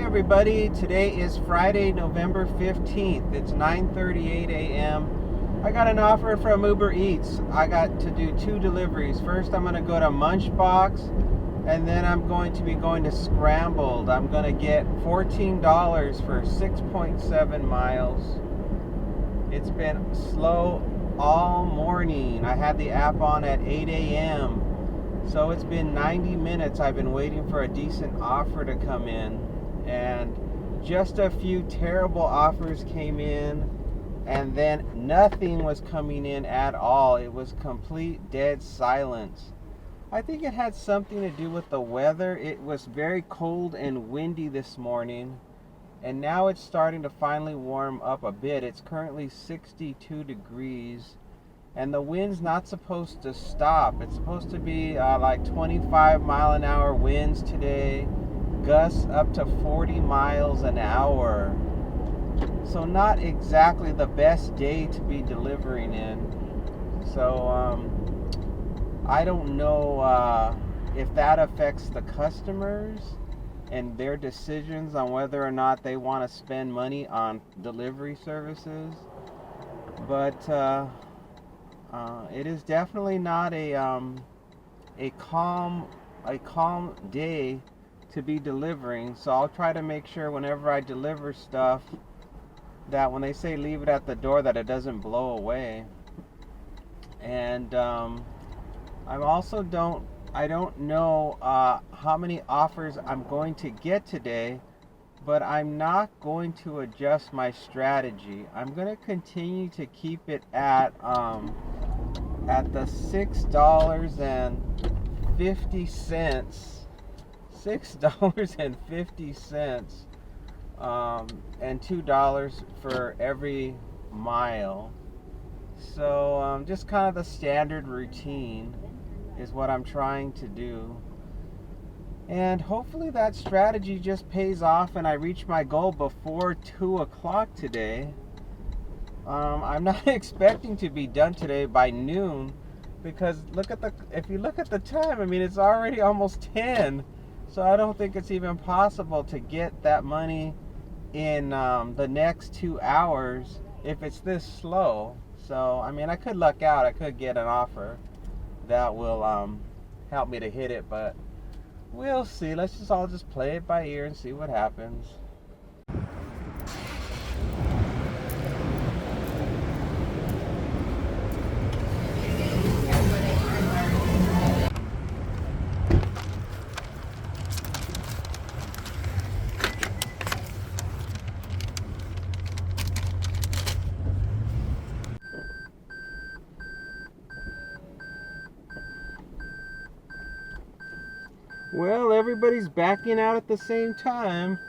everybody. Today is Friday, November 15th. It's 9:38 a.m. I got an offer from Uber Eats. I got to do 2 deliveries. First, I'm going to go to Munchbox, and then I'm going to be going to Scrambled. I'm going to get $14 for 6.7 miles. It's been slow all morning. I had the app on at 8 a.m. So it's been 90 minutes. I've been waiting for a decent offer to come in. And just a few terrible offers came in. And then nothing was coming in at all. It was complete dead silence. I think it had something to do with the weather. It was very cold and windy this morning. And now it's starting to finally warm up a bit. It's currently 62 degrees. And the wind's not supposed to stop. It's supposed to be like 25 mile an hour winds today. Gusts up to 40 miles an hour. So not exactly the best day to be delivering in. So I don't know if that affects the customers and their decisions on whether or not they want to spend money on delivery services. But it is definitely not a calm day to be delivering. So I'll try to make sure whenever I deliver stuff that when they say leave it at the door, that it doesn't blow away. And I don't know how many offers I'm going to get today, but I'm not going to adjust my strategy. I'm going to continue to keep it at the $6.50 and $2 for every mile. So just kind of the standard routine is what I'm trying to do. And hopefully that strategy just pays off and I reach my goal before 2 o'clock today. I'm not expecting to be done today by noon, because if you look at the time, I mean, it's already almost 10. So I don't think it's even possible to get that money in the next 2 hours if it's this slow. So, I mean, I could luck out. I could get an offer that will help me to hit it, but we'll see. Let's just play it by ear and see what happens. Well, everybody's backing out at the same time.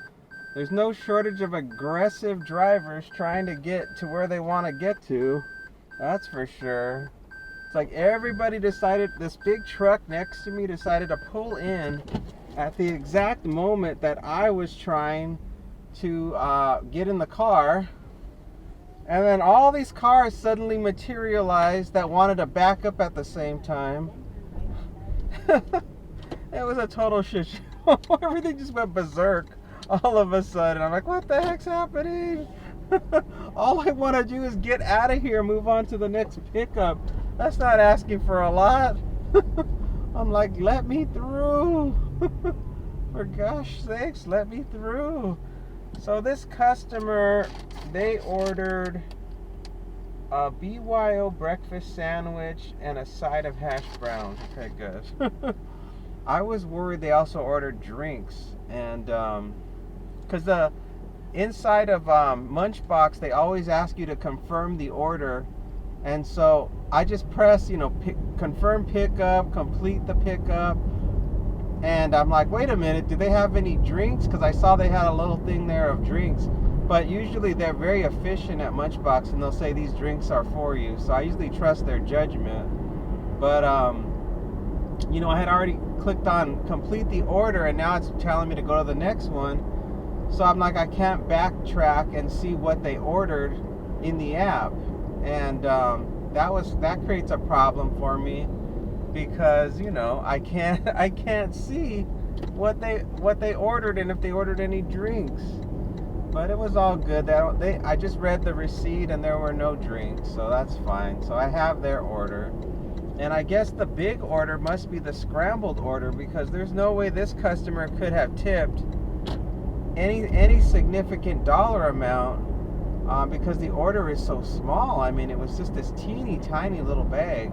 There's no shortage of aggressive drivers trying to get to where they want to get to. That's for sure. It's like everybody decided, this big truck next to me decided to pull in at the exact moment that I was trying to get in the car. And then all these cars suddenly materialized that wanted to back up at the same time. It was a total shit show. Everything just went berserk all of a sudden. I'm like, what the heck's happening? All I want to do is get out of here, move on to the next pickup. That's not asking for a lot. I'm like, let me through. For gosh sakes, let me through. So this customer, they ordered a BYO breakfast sandwich and a side of hash browns. Okay, good. I was worried they also ordered drinks, and because the inside of Munchbox, they always ask you to confirm the order, and so I just press, confirm pickup, complete the pickup, and I'm like, wait a minute, do they have any drinks? Because I saw they had a little thing there of drinks, but usually they're very efficient at Munchbox, and they'll say these drinks are for you, so I usually trust their judgment. But I had already clicked on complete the order, and now it's telling me to go to the next one. So I'm like, I can't backtrack and see what they ordered in the app, and that creates a problem for me, because I can't see what they ordered and if they ordered any drinks. But it was all good. I just read the receipt and there were no drinks, so that's fine. So I have their order. And I guess the big order must be the scrambled order, because there's no way this customer could have tipped any significant dollar amount, because the order is so small. I mean, it was just this teeny tiny little bag.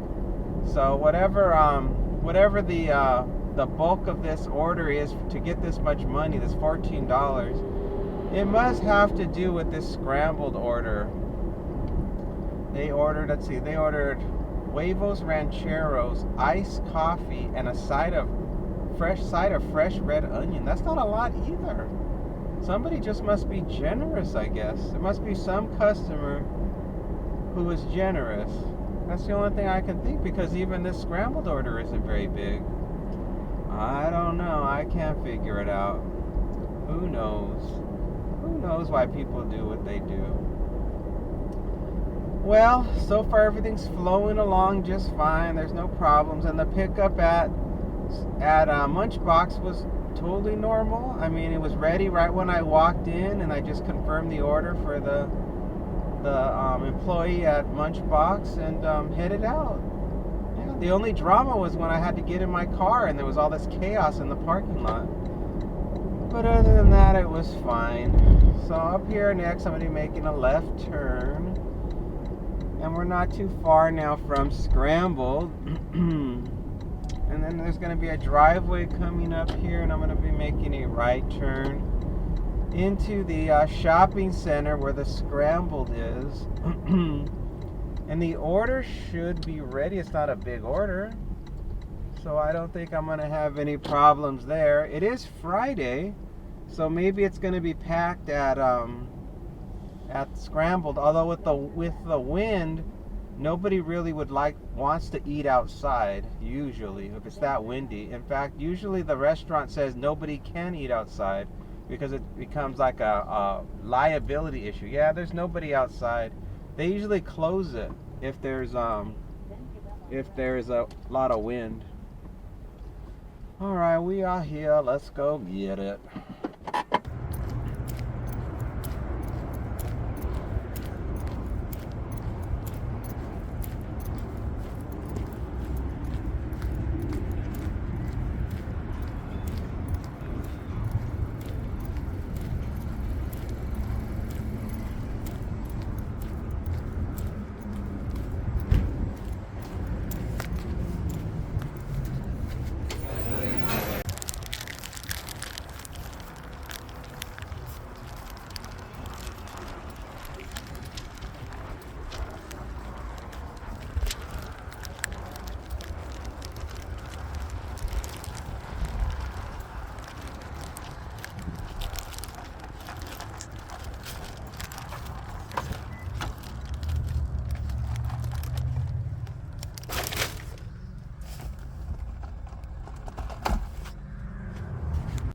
So whatever the bulk of this order is to get this much money, this $14, it must have to do with this scrambled order. They ordered, huevos rancheros, iced coffee, and a side of fresh red onion. That's not a lot either. Somebody just must be generous, I guess. It must be some customer who is generous. That's the only thing I can think, because even this scrambled order isn't very big. I don't know. I can't figure it out. Who knows? Who knows why people do what they do? Well, so far everything's flowing along just fine. There's no problems, and the pickup at Munchbox was totally normal. I mean, it was ready right when I walked in, and I just confirmed the order for the employee at Munchbox and headed out. Yeah, the only drama was when I had to get in my car and there was all this chaos in the parking lot. But other than that, it was fine. So up here next, I'm going to be making a left turn. And we're not too far now from Scrambled. And then there's going to be a driveway coming up here, and I'm going to be making a right turn into the shopping center where the Scrambled is. And the order should be ready. It's not a big order, so I don't think I'm going to have any problems there. It is Friday, so maybe it's going to be packed at Scrambled. Although with the wind, nobody really wants to eat outside, usually, if it's that windy. In fact, usually the restaurant says nobody can eat outside because it becomes like a liability issue. Yeah, there's nobody outside. They usually close it if there's a lot of wind. All right, we are here. Let's go get it.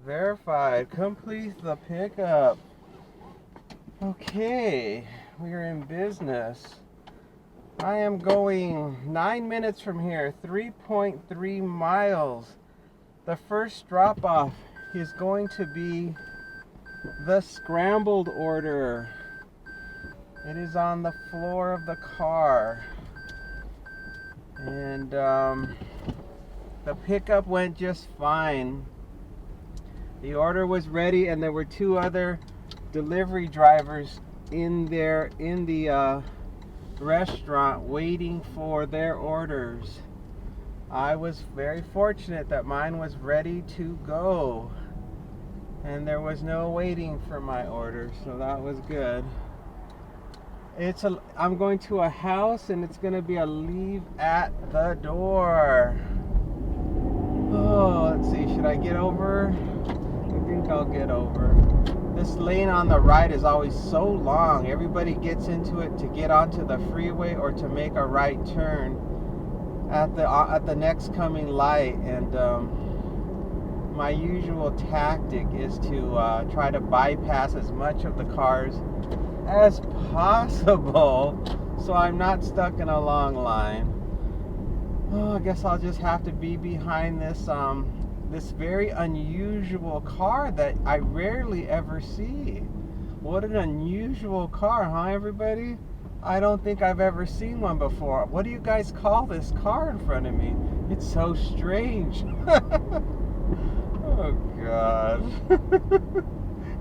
Verified. Complete the pickup. Okay, we are in business. I am going 9 minutes from here, 3.3 miles. The first drop off is going to be the Scrambled order. It is on the floor of the car. And the pickup went just fine. The order was ready, and there were 2 other delivery drivers in the restaurant waiting for their orders. I was very fortunate that mine was ready to go, and there was no waiting for my order, so that was good. I'm going to a house, and it's going to be a leave at the door. Oh, let's see, should I get over? I think I'll get over. This lane on the right is always so long. Everybody gets into it to get onto the freeway or to make a right turn at the next coming light. And my usual tactic is to try to bypass as much of the cars as possible, so I'm not stuck in a long line. Oh, I guess I'll just have to be behind this this very unusual car that I rarely ever see. What an unusual car, huh, everybody? I don't think I've ever seen one before. What do you guys call this car in front of me? It's so strange. Oh, God.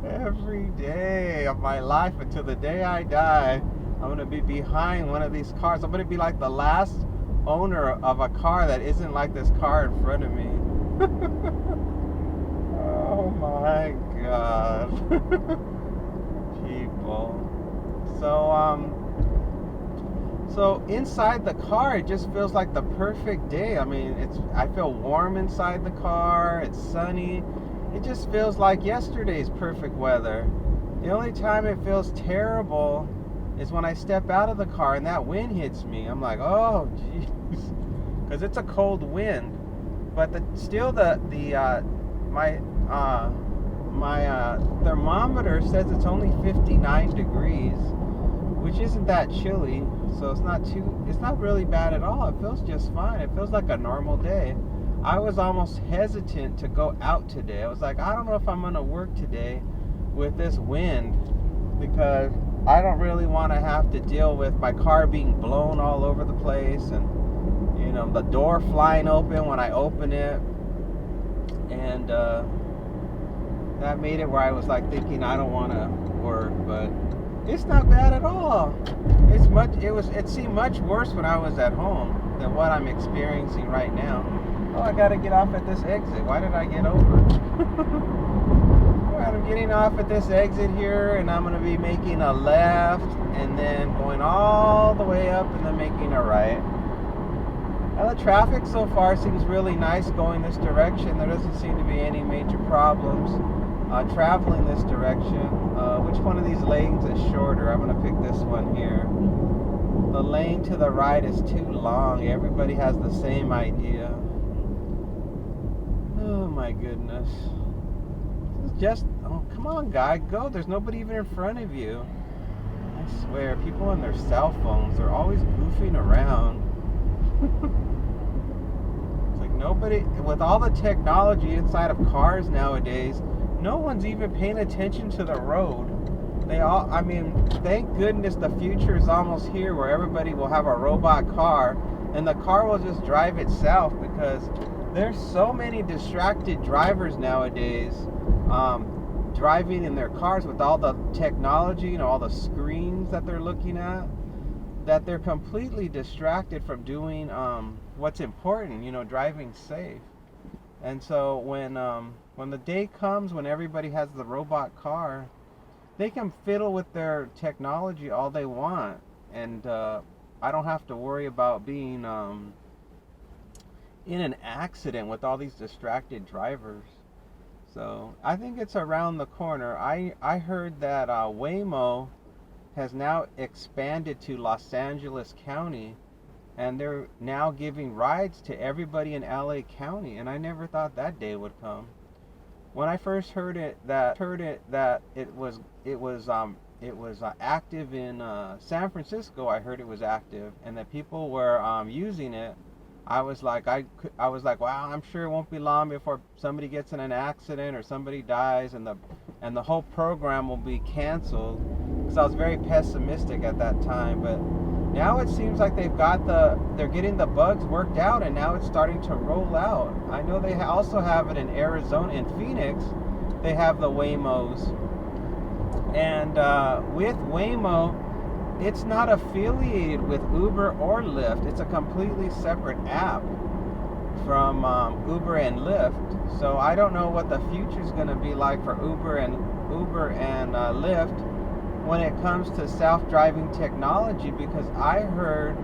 Every day of my life until the day I die, I'm going to be behind one of these cars. I'm going to be like the last owner of a car that isn't like this car in front of me. Oh, my God. People. So inside the car, it just feels like the perfect day. I mean, I feel warm inside the car. It's sunny. It just feels like yesterday's perfect weather. The only time it feels terrible is when I step out of the car and that wind hits me. I'm like, oh, jeez, because it's a cold wind. But my thermometer says it's only 59 degrees, which isn't that chilly. So it's not really bad at all. It feels just fine. It feels like a normal day. I was almost hesitant to go out today. I was like, I don't know if I'm going to work today with this wind, because I don't really want to have to deal with my car being blown all over the place and, the door flying open when I open it. And that made it where I was like thinking I don't want to work, but it's not bad at all. It seemed much worse when I was at home than what I'm experiencing right now. Oh, I gotta get off at this exit. Why did I get over? Alright, I'm getting off at this exit here, and I'm gonna be making a left and then going all the way up and then making a right. Now the traffic so far seems really nice going this direction. There doesn't seem to be any major problems traveling this direction. Which one of these lanes is shorter? I'm going to pick this one here. The lane to the right is too long. Everybody has the same idea. Oh my goodness. Oh, come on, guy, go. There's nobody even in front of you. I swear, people on their cell phones, they're always goofing around. It's like nobody, with all the technology inside of cars nowadays, no one's even paying attention to the road. Thank goodness the future is almost here, where everybody will have a robot car and the car will just drive itself, because there's so many distracted drivers nowadays driving in their cars with all the technology, all the screens that they're looking at, that they're completely distracted from doing what's important, driving safe. And so when the day comes when everybody has the robot car, they can fiddle with their technology all they want, and I don't have to worry about being in an accident with all these distracted drivers. So I think it's around the corner. I heard that Waymo has now expanded to Los Angeles County, and they're now giving rides to everybody in LA County, and I never thought that day would come. When I first heard it that it was active in San Francisco, I heard it was active and that people were using it. I was like, wow, I'm sure it won't be long before somebody gets in an accident or somebody dies, and the whole program will be canceled. Because I was very pessimistic at that time, but now it seems like they're getting the bugs worked out, and now it's starting to roll out. I know they also have it in Arizona, in Phoenix. They have the Waymos, and with Waymo, it's not affiliated with Uber or Lyft. It's a completely separate app from Uber and Lyft. So I don't know what the future is going to be like for Uber and Lyft when it comes to self-driving technology, because I heard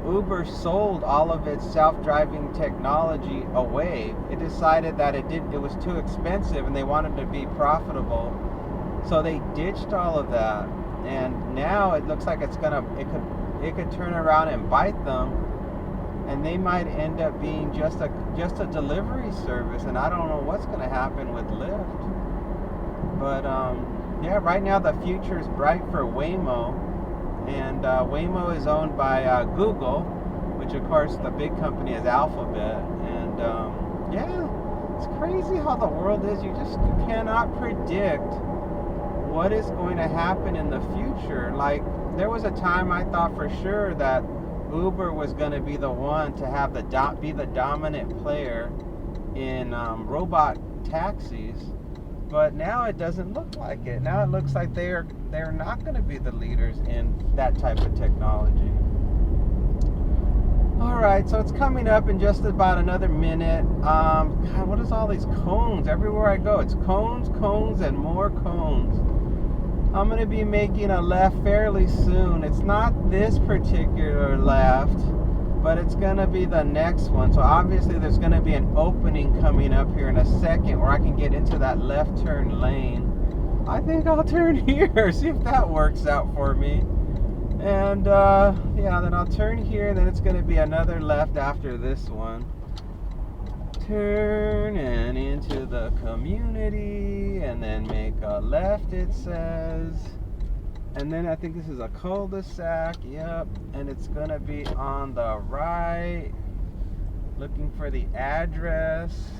Uber sold all of its self-driving technology away. It decided that it was too expensive and they wanted to be profitable, so they ditched all of that. And now it looks like it could turn around and bite them, and they might end up being just a delivery service. And I don't know what's going to happen with Lyft. But yeah, right now the future is bright for Waymo, and Waymo is owned by Google, which of course the big company is Alphabet. And yeah, It's crazy how the world is. You cannot predict what is going to happen in the future. Like, there was a time I thought for sure that Uber was going to be the one to have be the dominant player in robot taxis, but now it doesn't look like it. Now it looks like they're not going to be the leaders in that type of technology. All right, so it's coming up in just about another minute. God, what is all these cones? Everywhere I go, it's cones, cones, and more cones. I'm going to be making a left fairly soon. It's not this particular left, but it's going to be the next one. So obviously there's going to be an opening coming up here in a second where I can get into that left turn lane. I think I'll turn here, see if that works out for me. And yeah, then I'll turn here, then it's going to be another left after this one. Turning into the community, and then make a left, it says. And then I think this is a cul-de-sac, yep. And it's going to be on the right. Looking for the address.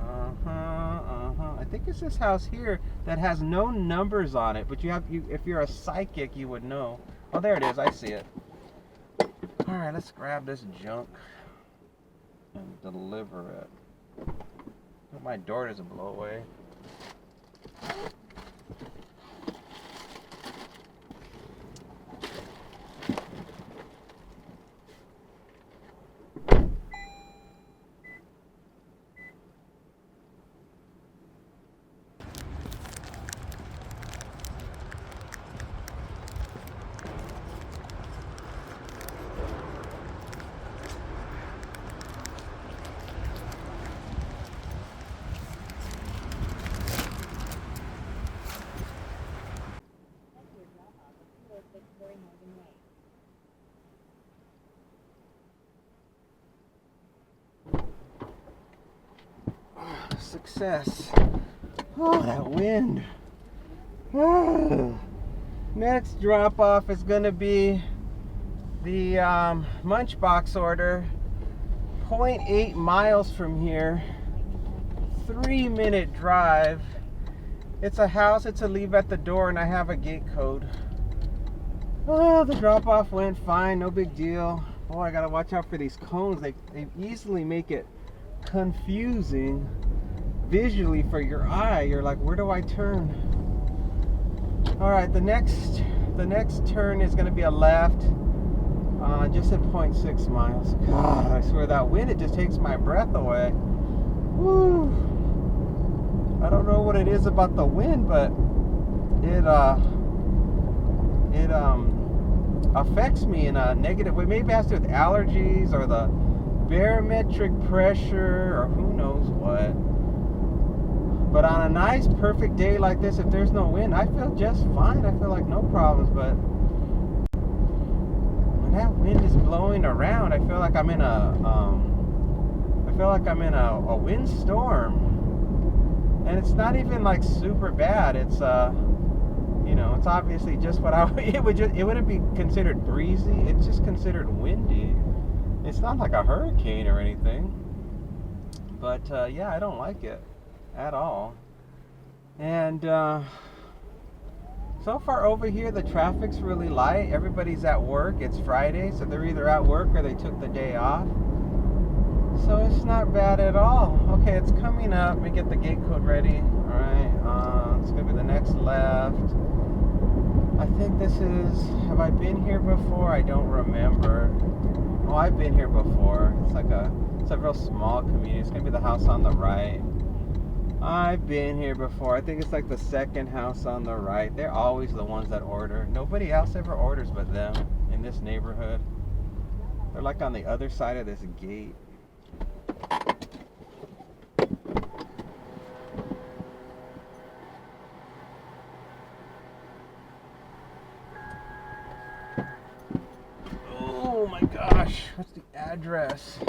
I think it's this house here that has no numbers on it, but if you're a psychic, you would know. Oh, there it is. I see it. All right, let's grab this junk and deliver it. Hope my door doesn't blow away. Success. Oh, that wind. Next drop off is going to be the Munchbox order. 0.8 miles from here. 3-minute drive. It's a house, it's a leave at the door, and I have a gate code. Oh, the drop off went fine, no big deal. Oh, I gotta watch out for these cones. They easily make it confusing visually for your eye. You're like, where do I turn? All right, the next turn is going to be a left, just at 0.6 miles. God, I swear that wind, it just takes my breath away. Woo. I don't know what it is about the wind, but it affects me in a negative way. Maybe it has to do with allergies or the barometric pressure or who knows what. But on a nice, perfect day like this, if there's no wind, I feel just fine. I feel like no problems. But when that wind is blowing around, I feel like I'm in a windstorm, and it's not even like super bad. It's it's obviously just what it wouldn't be considered breezy. It's just considered windy. It's not like a hurricane or anything. But yeah, I don't like it at all. And so far over here the traffic's really light. Everybody's at work. It's Friday, so they're either at work or they took the day off, so it's not bad at all. Okay, it's coming up. Let me get the gate code ready. All right, it's gonna be the next left. I think this is, have I been here before? I don't remember. Oh, I've been here before. It's a real small community. It's gonna be the house on the right. I've been here before. I think it's like the second house on the right. They're always the ones that order. Nobody else ever orders but them in this neighborhood. They're like on the other side of this gate. Oh my gosh, what's the address?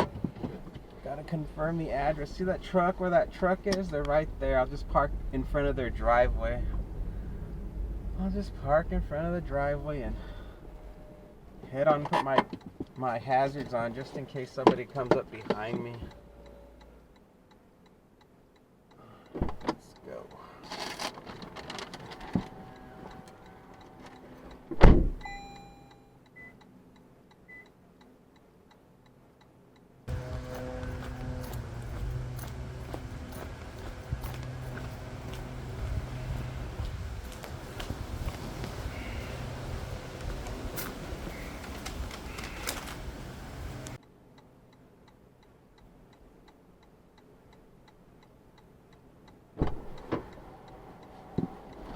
Gotta confirm the address. See that truck, where that truck is? They're right there. I'll just park in front of their driveway. I'll just park in front of the driveway and head on, put my hazards on just in case somebody comes up behind me.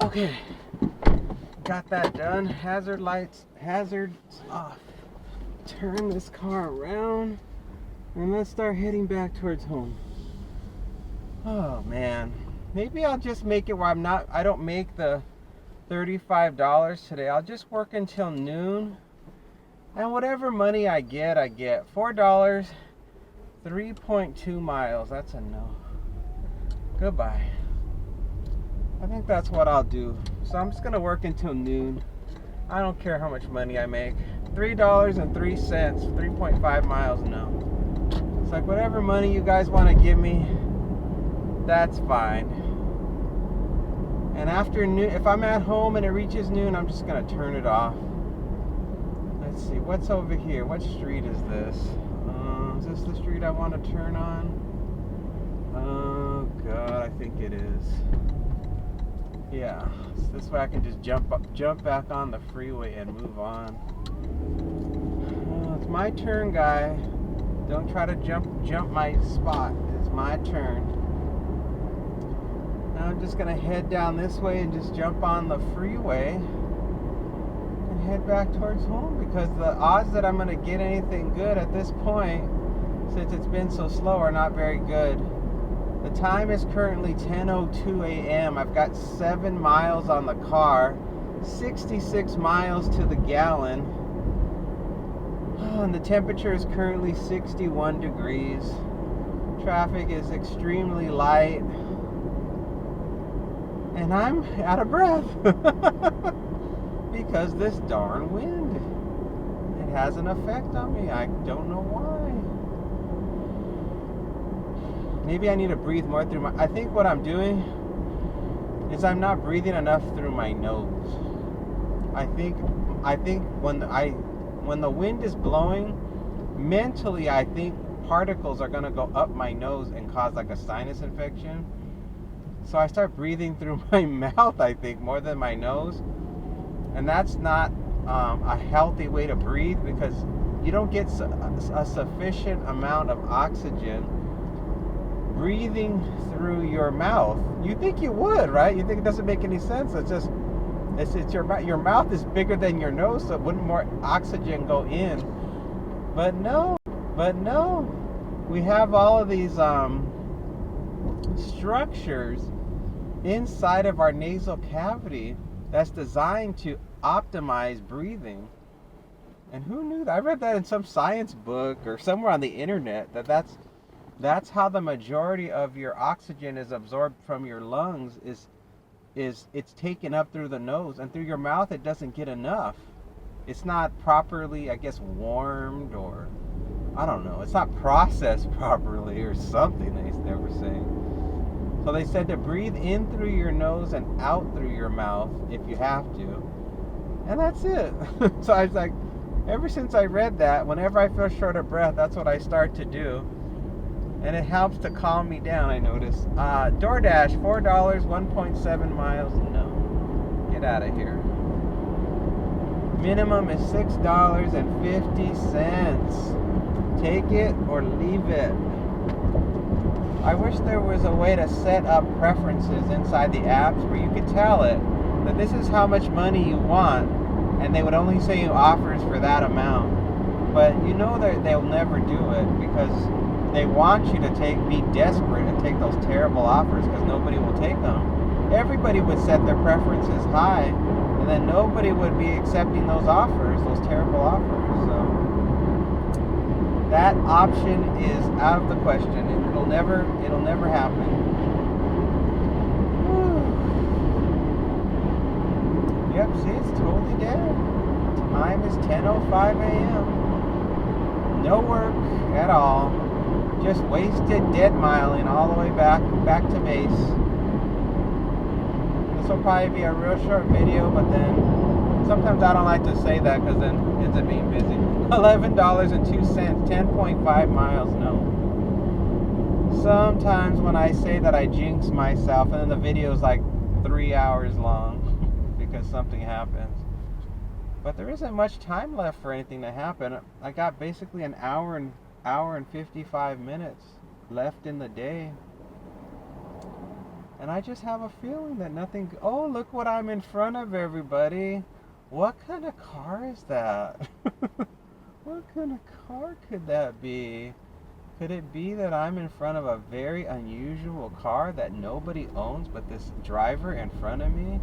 Okay, got that done. Hazards off. Turn this car around and let's start heading back towards home. Oh man, maybe I'll just make it where I don't make the $35 today. I'll just work until noon, and whatever money I get, $4, 3.2 miles. That's a no. Goodbye. I think that's what I'll do. So I'm just gonna work until noon. I don't care how much money I make. $3.03, 3.5 miles, no. It's like whatever money you guys want to give me, that's fine. And after noon, if I'm at home and it reaches noon, I'm just gonna turn it off. Let's see, what's over here? What street is this? Is this the street I want to turn on? Oh God, I think it is. Yeah, so this way I can just jump back on the freeway and move on. It's my turn, guy. Don't try to jump my spot. It's my turn. Now I'm just gonna head down this way and just jump on the freeway and head back towards home, because the odds that I'm gonna get anything good at this point, since it's been so slow, are not very good. The time is currently 10:02 a.m. I've got 7 miles on the car, 66 miles to the gallon. And the temperature is currently 61 degrees. Traffic is extremely light. And I'm out of breath. Because this darn wind. It has an effect on me. I don't know why. Maybe I need to breathe more through I think what I'm doing is I'm not breathing enough through my nose. I think when the wind is blowing, mentally I think particles are gonna go up my nose and cause like a sinus infection. So I start breathing through my mouth, I think, more than my nose. And that's not a healthy way to breathe, because you don't get a sufficient amount of oxygen breathing through your mouth. You think you would, right? You think it doesn't make any sense. It's your mouth is bigger than your nose, so wouldn't more oxygen go in? But no. We have all of these structures inside of our nasal cavity that's designed to optimize breathing. And who knew that? I read that in some science book or somewhere on the internet, that's how the majority of your oxygen is absorbed from your lungs, is it's taken up through the nose, and through your mouth it doesn't get enough. It's not properly, I guess, warmed, or I don't know, it's not processed properly or something, they were saying. So they said to breathe in through your nose and out through your mouth if you have to. And that's it. So I was like, ever since I read that, whenever I feel short of breath, that's what I start to do. And it helps to calm me down, I notice. DoorDash, $4, 1.7 miles. No. Get out of here. Minimum is $6.50. Take it or leave it. I wish there was a way to set up preferences inside the apps where you could tell it that this is how much money you want, and they would only send you offers for that amount. But you know that they'll never do it, because they want you to be desperate and take those terrible offers, because nobody will take them. Everybody would set their preferences high, and then nobody would be accepting those offers, those terrible offers. So that option is out of the question. It'll never happen. Yep, see, it's totally dead. Time is 10:05 a.m. No work at all. Just wasted dead miling all the way back to base. This will probably be a real short video, but then sometimes I don't like to say that, because then it ends up being busy. $11.02, 10.5 miles, no. Sometimes when I say that, I jinx myself, and then the video is like 3 hours long because something happens. But there isn't much time left for anything to happen. I got basically an hour and 55 minutes left in the day. And I just have a feeling that nothing... Oh, look what I'm in front of, everybody. What kind of car is that? What kind of car could that be? Could it be that I'm in front of a very unusual car that nobody owns but this driver in front of me?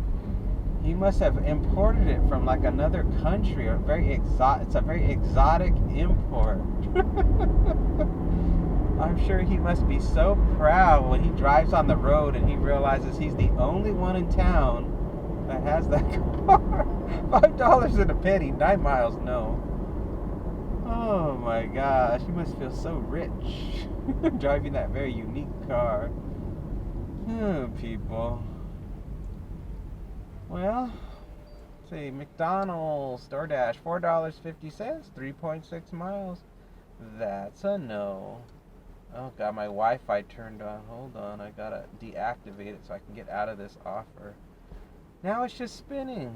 He must have imported it from like another country. Or it's a very exotic import. I'm sure he must be so proud when he drives on the road and he realizes he's the only one in town that has that car. $5 and a penny, 9 miles, no. Oh my gosh, he must feel so rich driving that very unique car. Oh, people. Well, let's see, McDonald's, DoorDash, $4.50, 3.6 miles. That's a no. Oh god, my Wi-Fi turned on. Hold on, I gotta deactivate it so I can get out of this offer. Now it's just spinning.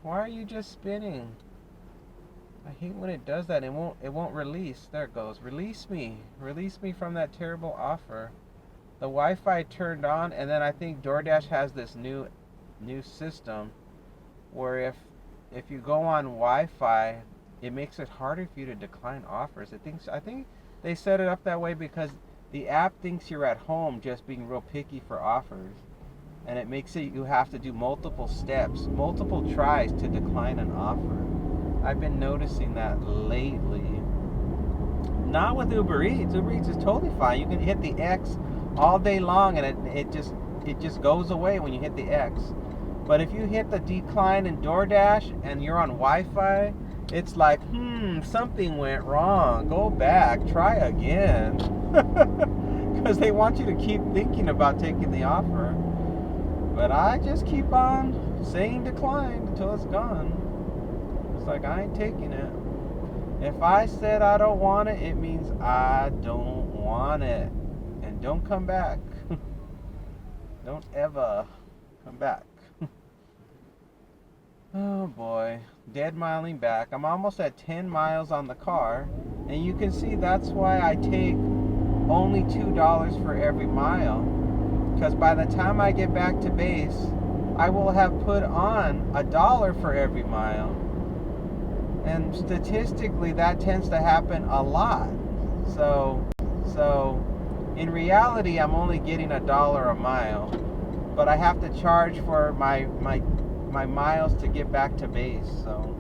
Why are you just spinning? I hate when it does that. It won't release. There it goes. Release me. Release me from that terrible offer. The Wi-Fi turned on, and then I think DoorDash has this new system where if you go on Wi-Fi, it makes it harder for you to decline offers. I think they set it up that way because the app thinks you're at home just being real picky for offers. And it makes it you have to do multiple steps, multiple tries to decline an offer. I've been noticing that lately. Not with Uber Eats. Uber Eats is totally fine. You can hit the X all day long and it just goes away when you hit the X. But if you hit the decline in DoorDash and you're on Wi-Fi, it's like, something went wrong. Go back, try again. Because they want you to keep thinking about taking the offer. But I just keep on saying decline until it's gone. It's like, I ain't taking it. If I said I don't want it, it means I don't want it. And don't come back. Don't ever come back. Oh boy, dead miling back. I'm almost at 10 miles on the car, and you can see that's why I take only $2 for every mile, because by the time I get back to base, I will have put on $1 for every mile, and statistically that tends to happen a lot. So in reality, I'm only getting $1 a mile, but I have to charge for my miles to get back to base. So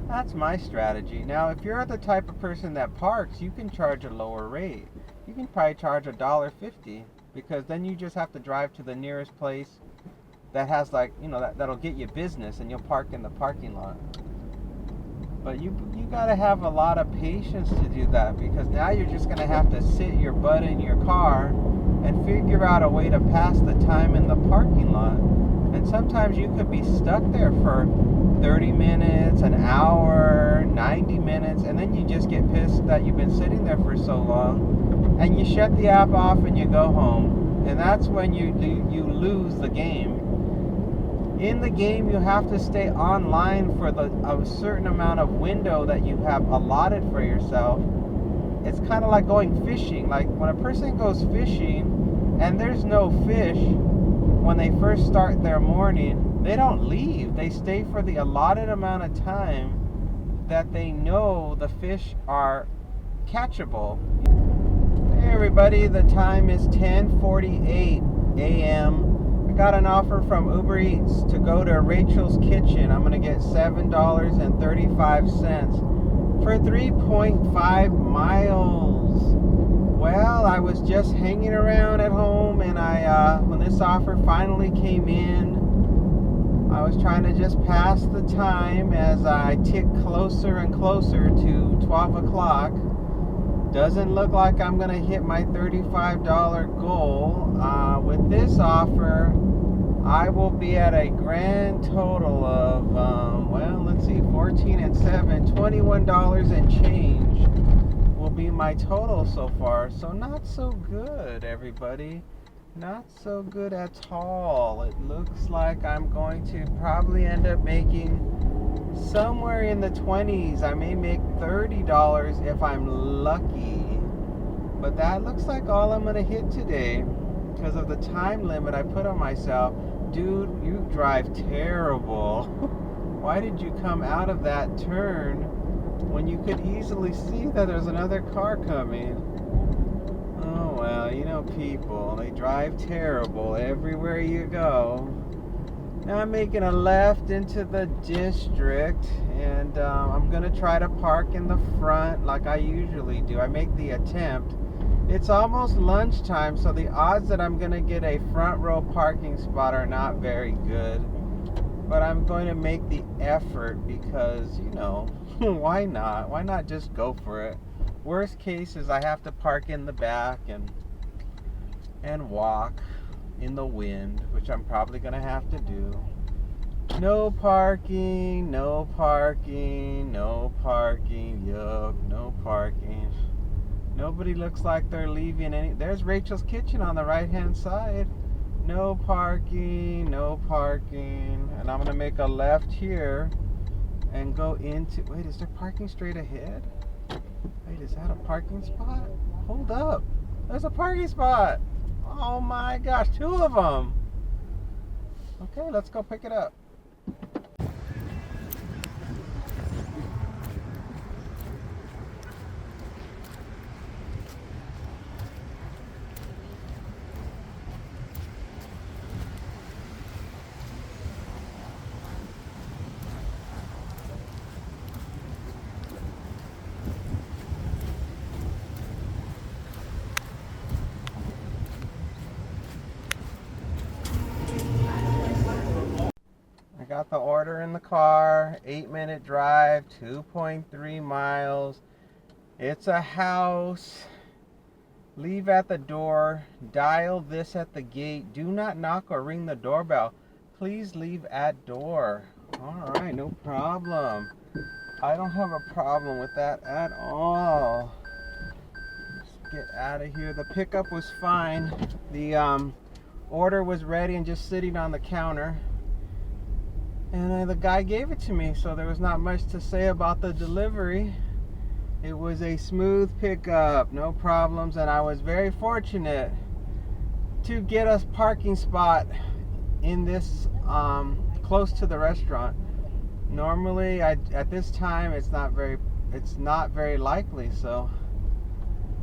that's my strategy. Now, if you're the type of person that parks, you can charge a lower rate. You can probably charge $1.50, because then you just have to drive to the nearest place that has, like, that'll get you business, and you'll park in the parking lot. But you gotta have a lot of patience to do that, because now you're just gonna have to sit your butt in your car and figure out a way to pass the time in the parking lot. And sometimes you could be stuck there for 30 minutes, an hour, 90 minutes, and then you just get pissed that you've been sitting there for so long, and you shut the app off and you go home. And that's when you lose the game. In the game, you have to stay online for a certain amount of window that you have allotted for yourself. It's kind of like going fishing. Like when a person goes fishing and there's no fish, when they first start their morning, they don't leave. They stay for the allotted amount of time that they know the fish are catchable. Hey everybody, the time is 10:48 a.m. I got an offer from Uber Eats to go to Rachel's Kitchen. I'm going to get $7.35 for 3.5 miles. Well, I was just hanging around at home, and when this offer finally came in, I was trying to just pass the time as I tick closer and closer to 12 o'clock. Doesn't look like I'm going to hit my $35 goal. With this offer, I will be at a grand total of, 14 and 7, $21 and change will be my total so far. So not so good, everybody. Not so good at all. It looks like I'm going to probably end up making somewhere in the 20s. I may make $30 if I'm lucky. But that looks like all I'm going to hit today. because of the time limit I put on myself. Dude, you drive terrible. Why did you come out of that turn when you could easily see that there's another car coming? Oh well, you know people, they drive terrible everywhere you go. Now I'm making a left into the district, and I'm gonna try to park in the front like I usually do. I make the attempt. It's almost lunchtime, so the odds that I'm gonna get a front row parking spot are not very good. But I'm going to make the effort because, you know, why not? Why not just go for it? Worst case is I have to park in the back and walk in the wind, which I'm probably gonna have to do. No parking, no parking, no parking, yup, no parking. Nobody looks like they're leaving any. There's Rachel's Kitchen on the right hand side. No parking, no parking. And I'm gonna make a left here and go into, wait, is there parking straight ahead? Wait, is that a parking spot? Hold up, there's a parking spot. Oh my gosh, 2 of them. Okay, let's go pick it up. Got the order in the car, 8-minute drive, 2.3 miles. It's a house. Leave at the door. Dial this at the gate. Do not knock or ring the doorbell. Please leave at door. All right, no problem. I don't have a problem with that at all. Let's get out of here. The pickup was fine. The order was ready and just sitting on the counter. And the guy gave it to me, so there was not much to say about the delivery. It was a smooth pickup, no problems, and I was very fortunate to get a parking spot in this close to the restaurant. Normally, at this time, it's not very likely. So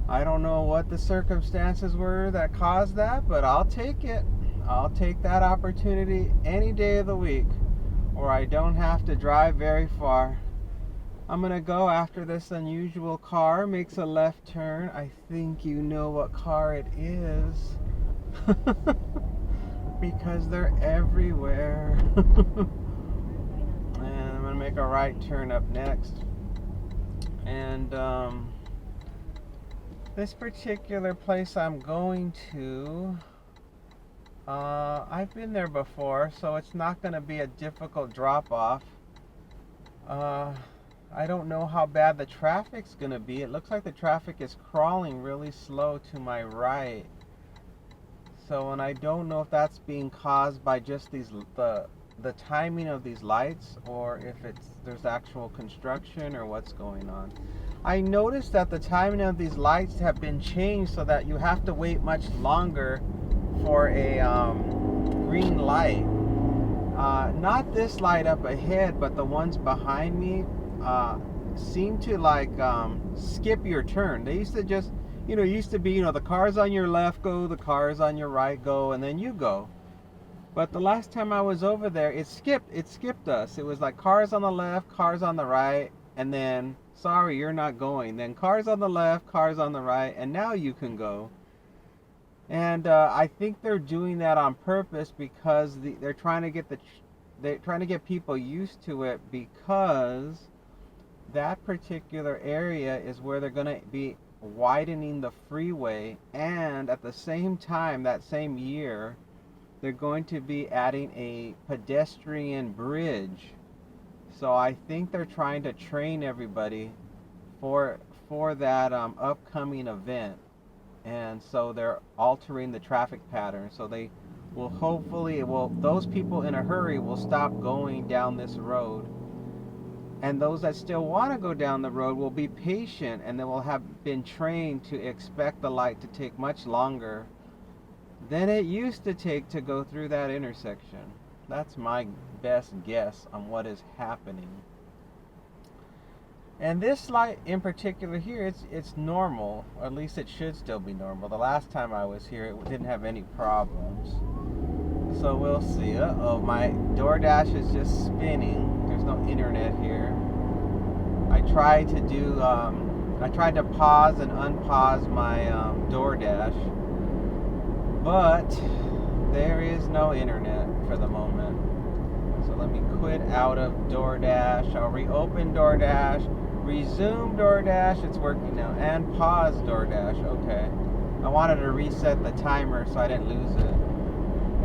I don't know what the circumstances were that caused that, but I'll take it. I'll take that opportunity any day of the week, or I don't have to drive very far. I'm gonna go after this unusual car makes a left turn. I think you know what car it is. Because they're everywhere. And I'm gonna make a right turn up next. And this particular place I'm going to, I've been there before, so it's not going to be a difficult drop-off. I don't know how bad the traffic's going to be. It looks like the traffic is crawling really slow to my right. So, and I don't know if that's being caused by just the timing of these lights, or if there's actual construction, or what's going on. I noticed that the timing of these lights have been changed so that you have to wait much longer for a green light. Not this light up ahead, but the ones behind me seem to like skip your turn. They used to just, it used to be, the cars on your left go, the cars on your right go, and then you go. But the last time I was over there, it skipped us. It was like cars on the left, cars on the right, and then, sorry, you're not going. Then cars on the left, cars on the right, and now you can go. And I think they're doing that on purpose because they're trying to get people used to it, because that particular area is where they're going to be widening the freeway, and at the same time, that same year, they're going to be adding a pedestrian bridge. So I think they're trying to train everybody for that upcoming event. And so they're altering the traffic pattern. So they will hopefully, those people in a hurry will stop going down this road. And those that still want to go down the road will be patient, and they will have been trained to expect the light to take much longer than it used to take to go through that intersection. That's my best guess on what is happening. And this light in particular here, it's normal. Or at least it should still be normal. The last time I was here, it didn't have any problems. So we'll see. Uh-oh, my DoorDash is just spinning. There's no internet here. I tried to pause and unpause my DoorDash, but there is no internet for the moment. So let me quit out of DoorDash. I'll reopen DoorDash, resume DoorDash, it's working now, and pause DoorDash. Okay. I wanted to reset the timer so I didn't lose it.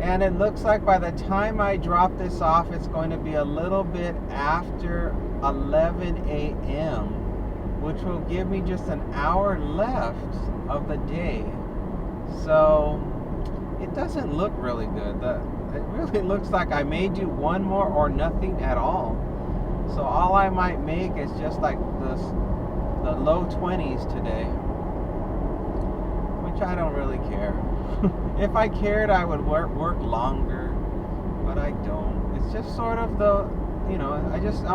And it looks like by the time I drop this off, it's going to be a little bit after 11 a.m., which will give me just an hour left of the day. So it doesn't look really good. It really looks like I may do one more or nothing at all. So all I might make is just like the low 20s today, which I don't really care. If I cared, I would work longer, but I don't. It's just sort of I'm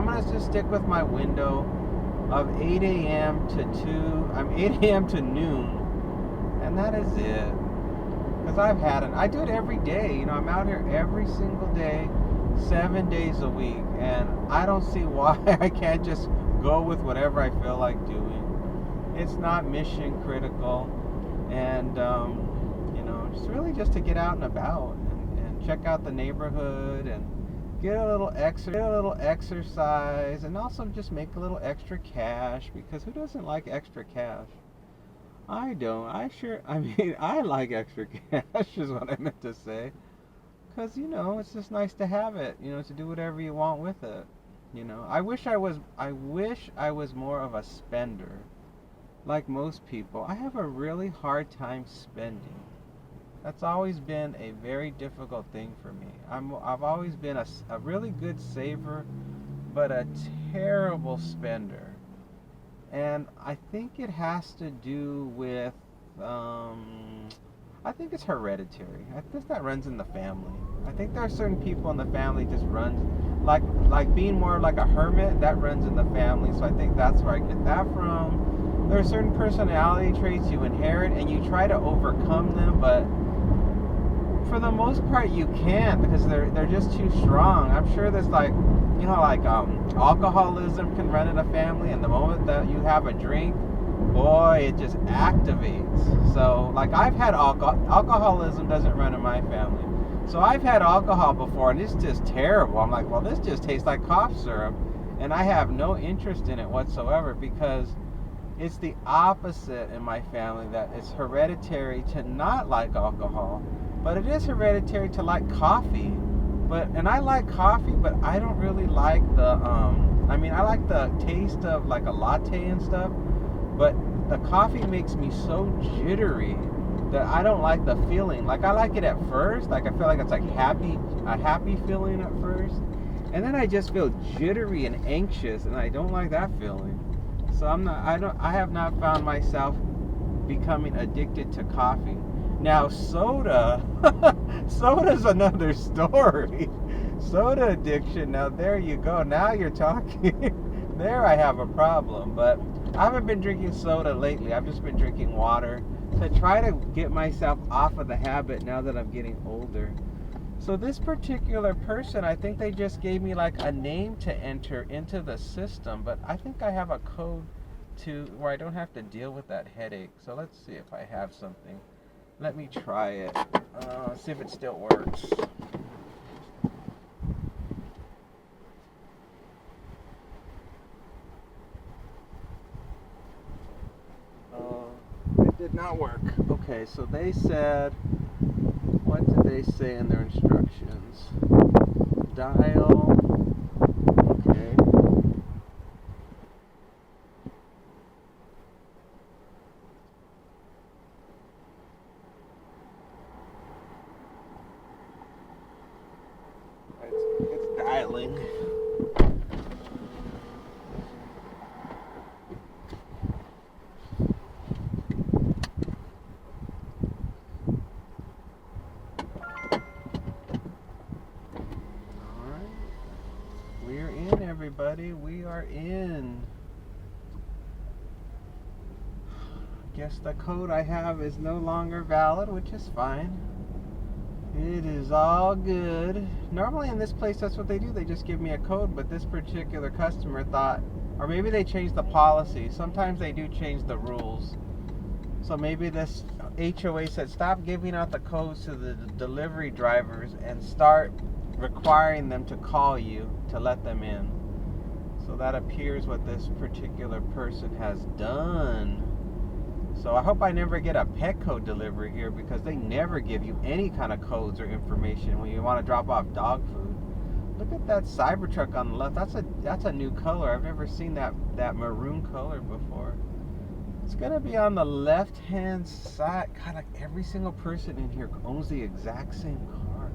gonna just stick with my window of 8 a.m. to 8 a.m. to noon, and that is it. Because I do it every day. I'm out here every single day, 7 days a week, and I don't see why I can't just go with whatever I feel like doing. It's not mission critical, and it's really just to get out and about and check out the neighborhood and get a little exercise, and also just make a little extra cash, because who doesn't like extra cash? I don't. I like extra cash is what I meant to say. Because, it's just nice to have it, to do whatever you want with it. I wish I was more of a spender. Like most people, I have a really hard time spending. That's always been a very difficult thing for me. I've always been a really good saver, but a terrible spender. And I think it has to do with, I think it's hereditary. I think that runs in the family. I think there are certain people in the family just runs, like being more like a hermit, that runs in the family. So I think that's where I get that from. There are certain personality traits you inherit and you try to overcome them, but for the most part you can't, because they're just too strong. I'm sure there's alcoholism can run in a family, and the moment that you have a drink, boy, it just activates. So I've had alcoholism doesn't run in my family. So I've had alcohol before, and it's just terrible. I'm like, well, this just tastes like cough syrup, and I have no interest in it whatsoever, because it's the opposite in my family, that it's hereditary to not like alcohol. But it is hereditary to like coffee. And I like coffee, but I don't really like I like the taste of like a latte and stuff, but the coffee makes me so jittery that I don't like the feeling. I like it at first, I feel like it's a happy feeling at first, and then I just feel jittery and anxious, and I don't like that feeling. So I have not found myself becoming addicted to coffee. Now soda's another story. Soda addiction, now there you go. Now you're talking. There I have a problem, but I haven't been drinking soda lately. I've just been drinking water to try to get myself off of the habit now that I'm getting older. So this particular person, I think they just gave me a name to enter into the system, but I think I have a code where I don't have to deal with that headache. So let's see if I have something. Let me try it. See if it still works. It did not work. Okay, so they said, what did they say in their instructions? Dial. Okay. It's dialing. We're in, everybody. We are in. Guess the code I have is no longer valid, which is fine. It is all good. Normally in this place, that's what they do. They just give me a code, but this particular customer thought, or maybe they changed the policy. Sometimes they do change the rules. So maybe this HOA said, stop giving out the codes to the delivery drivers and start requiring them to call you to let them in. So that appears what this particular person has done. So I hope I never get a pet code delivery here, because they never give you any kind of codes or information when you want to drop off dog food. Look at that Cybertruck on the left. That's a new color. I've never seen that maroon color before. It's gonna be on the left-hand side. God, like every single person in here owns the exact same car.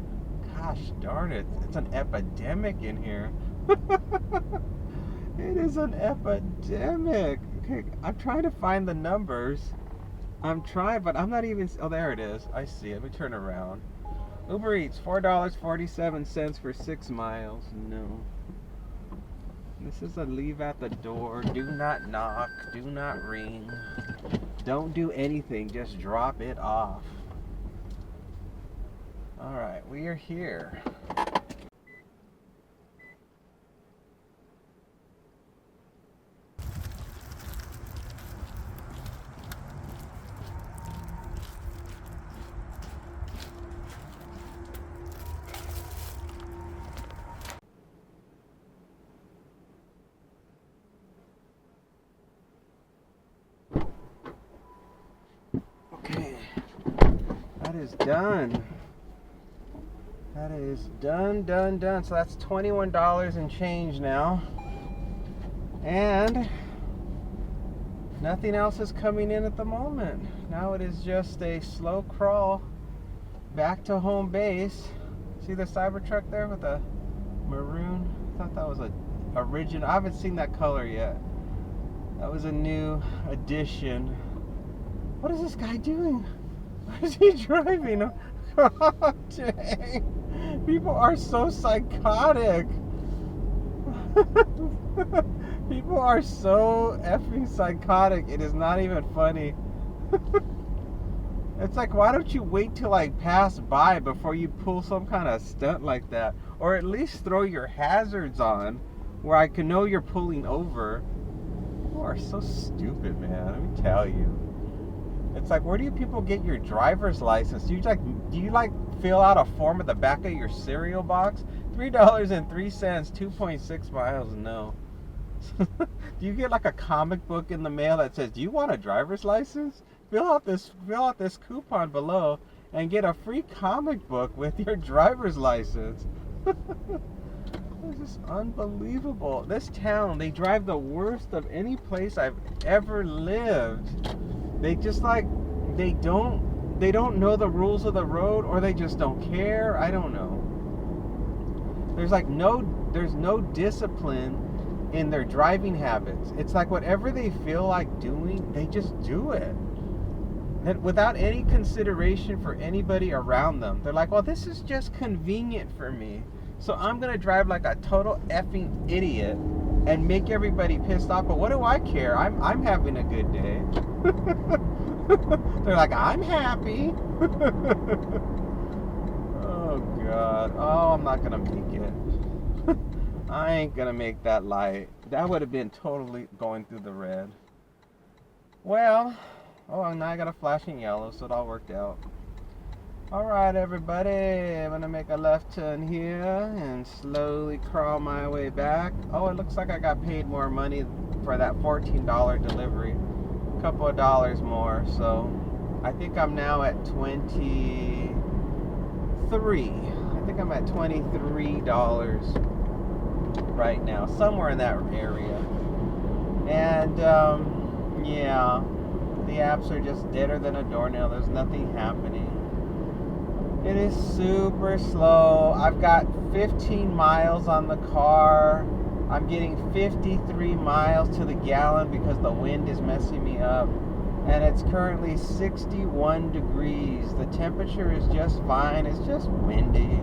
Gosh darn it. It's an epidemic in here. It is an epidemic. Okay, I'm trying to find the numbers. I'm trying, but I'm not even... Oh, there it is. I see it. Let me turn around. Uber Eats, $4.47 for 6 miles. No. This is a leave at the door. Do not knock. Do not ring. Don't do anything. Just drop it off. All right, we are here. Okay, that is done. That is done. So that's $21 and change now. And nothing else is coming in at the moment. Now it is just a slow crawl back to home base. See the Cybertruck there with the maroon? I thought that was a original. I haven't seen that color yet. That was a new addition. What is this guy doing? Where is he driving? Oh, dang. People are so psychotic. People are so effing psychotic. It is not even funny. It's like, why don't you wait till I pass by before you pull some kind of stunt like that? Or at least throw your hazards on where I can know you're pulling over. People are so stupid, man. Let me tell you. It's like, where do you people get your driver's license? Do you fill out a form at the back of your cereal box? $3.03, 2.6 miles. No. Do you get like a comic book in the mail that says, do you want a driver's license? Fill out this coupon below and get a free comic book with your driver's license. This is unbelievable. This town, they drive the worst of any place I've ever lived. They just they don't know the rules of the road, or they just don't care. I don't know. There's no discipline in their driving habits. It's like whatever they feel like doing, they just do it. And without any consideration for anybody around them. They're like, well, this is just convenient for me, so I'm gonna drive like a total effing idiot and make everybody pissed off. But what do I care? I'm having a good day. They're like, I'm happy. Oh God. Oh, I'm not gonna make it. I ain't gonna make that light. That would have been totally going through the red. Well, oh, now I got a flashing yellow, so it all worked out. Alright, everybody, I'm gonna make a left turn here and slowly crawl my way back. Oh, it looks like I got paid more money for that $14 delivery. A couple of dollars more, so I think I'm now at 23. I think I'm at $23 right now, somewhere in that area. And yeah, the apps are just deader than a doornail. There's nothing happening. It is super slow. I've got 15 miles on the car. I'm getting 53 miles to the gallon because the wind is messing me up. And it's currently 61 degrees. The temperature is just fine. It's just windy.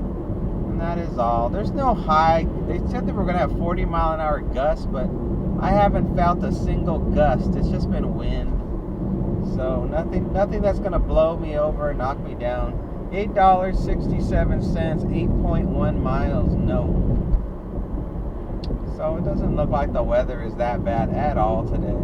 And that is all. There's no high. They said they were going to have 40-mile-an-hour gusts, but I haven't felt a single gust. It's just been wind. So nothing that's going to blow me over and knock me down. $8.67, 8.1 miles, no. So it doesn't look like the weather is that bad at all today.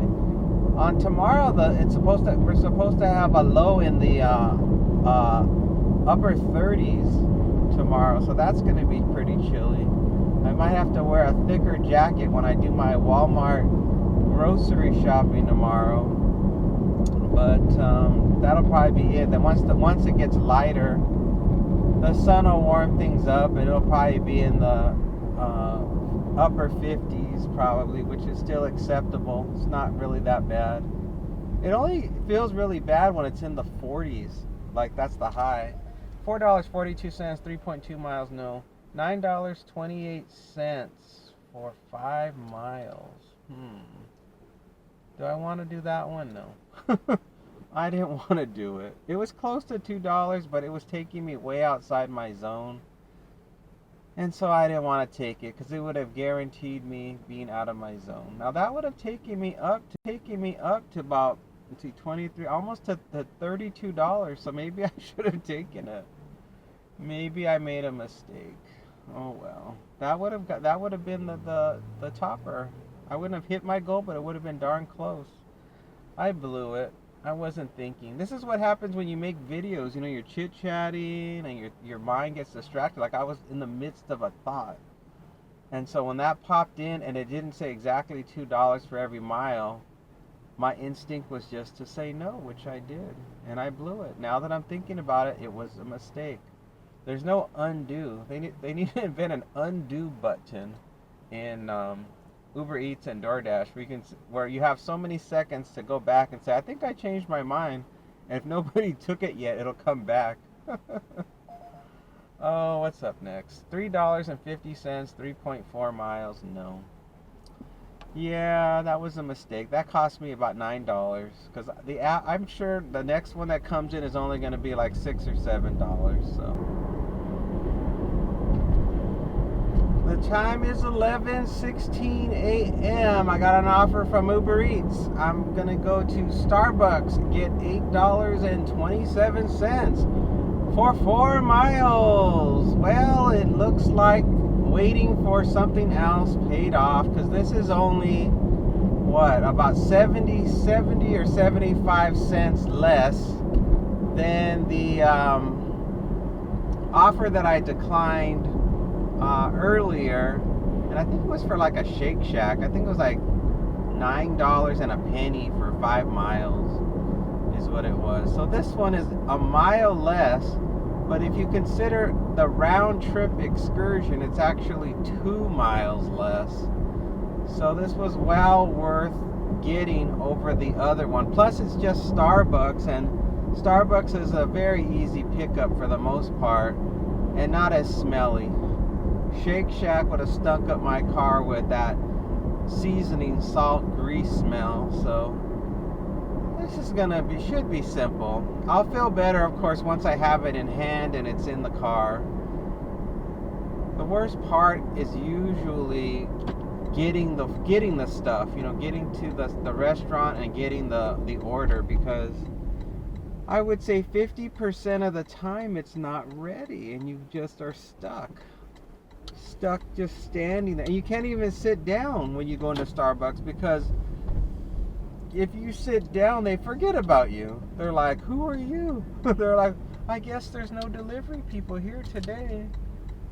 On tomorrow, we're supposed to have a low in the upper 30s tomorrow, so that's going to be pretty chilly. I might have to wear a thicker jacket when I do my Walmart grocery shopping tomorrow. But that'll probably be it. Then once it gets lighter, the sun will warm things up, and it'll probably be in the upper 50s probably, which is still acceptable. It's not really that bad. It only feels really bad when it's in the 40s. Like, that's the high. $4.42, 3.2 miles, no. $9.28 for 5 miles. Do I want to do that one? No. I didn't want to do it. It was close to $2, but it was taking me way outside my zone. And so I didn't want to take it because it would have guaranteed me being out of my zone. Now that would have taken me up to about 23, almost to $32. So maybe I should have taken it. Maybe I made a mistake. Oh well. That would have been the topper. I wouldn't have hit my goal, but it would have been darn close. I blew it. I wasn't thinking. This is what happens when you make videos. You know, you're chit-chatting and your mind gets distracted. Like, I was in the midst of a thought. And so when that popped in and it didn't say exactly $2 for every mile, my instinct was just to say no, which I did. And I blew it. Now that I'm thinking about it, it was a mistake. There's no undo. They need to invent an undo button in Uber Eats and DoorDash, where you have so many seconds to go back and say, I think I changed my mind. And if nobody took it yet, it'll come back. Oh, what's up next? $3.50, 3.4 miles, no. Yeah, that was a mistake. That cost me about $9. Because I'm sure the next one that comes in is only going to be like $6 or $7. So the time is 11:16 a.m. I got an offer from Uber Eats. I'm going to go to Starbucks and get $8.27 for 4 miles. Well, it looks like waiting for something else paid off, because this is only, about 70 or 75 cents less than the offer that I declined earlier, and I think it was for like a Shake Shack. I think it was like $9 and a penny for 5 miles is what it was. So this one is a mile less, but if you consider the round trip excursion, it's actually 2 miles less. So this was well worth getting over the other one. Plus it's just Starbucks, and Starbucks is a very easy pickup for the most part and not as smelly. Shake Shack would have stunk up my car with that seasoning, salt, grease smell. So this is should be simple. I'll feel better, of course, once I have it in hand and it's in the car. The worst part is usually getting the stuff, getting to the restaurant and getting the order, because I would say 50% of the time it's not ready and you just are stuck just standing there. And you can't even sit down when you go into Starbucks, because if you sit down, they forget about you. They're like, who are you? They're like, I guess there's no delivery people here today.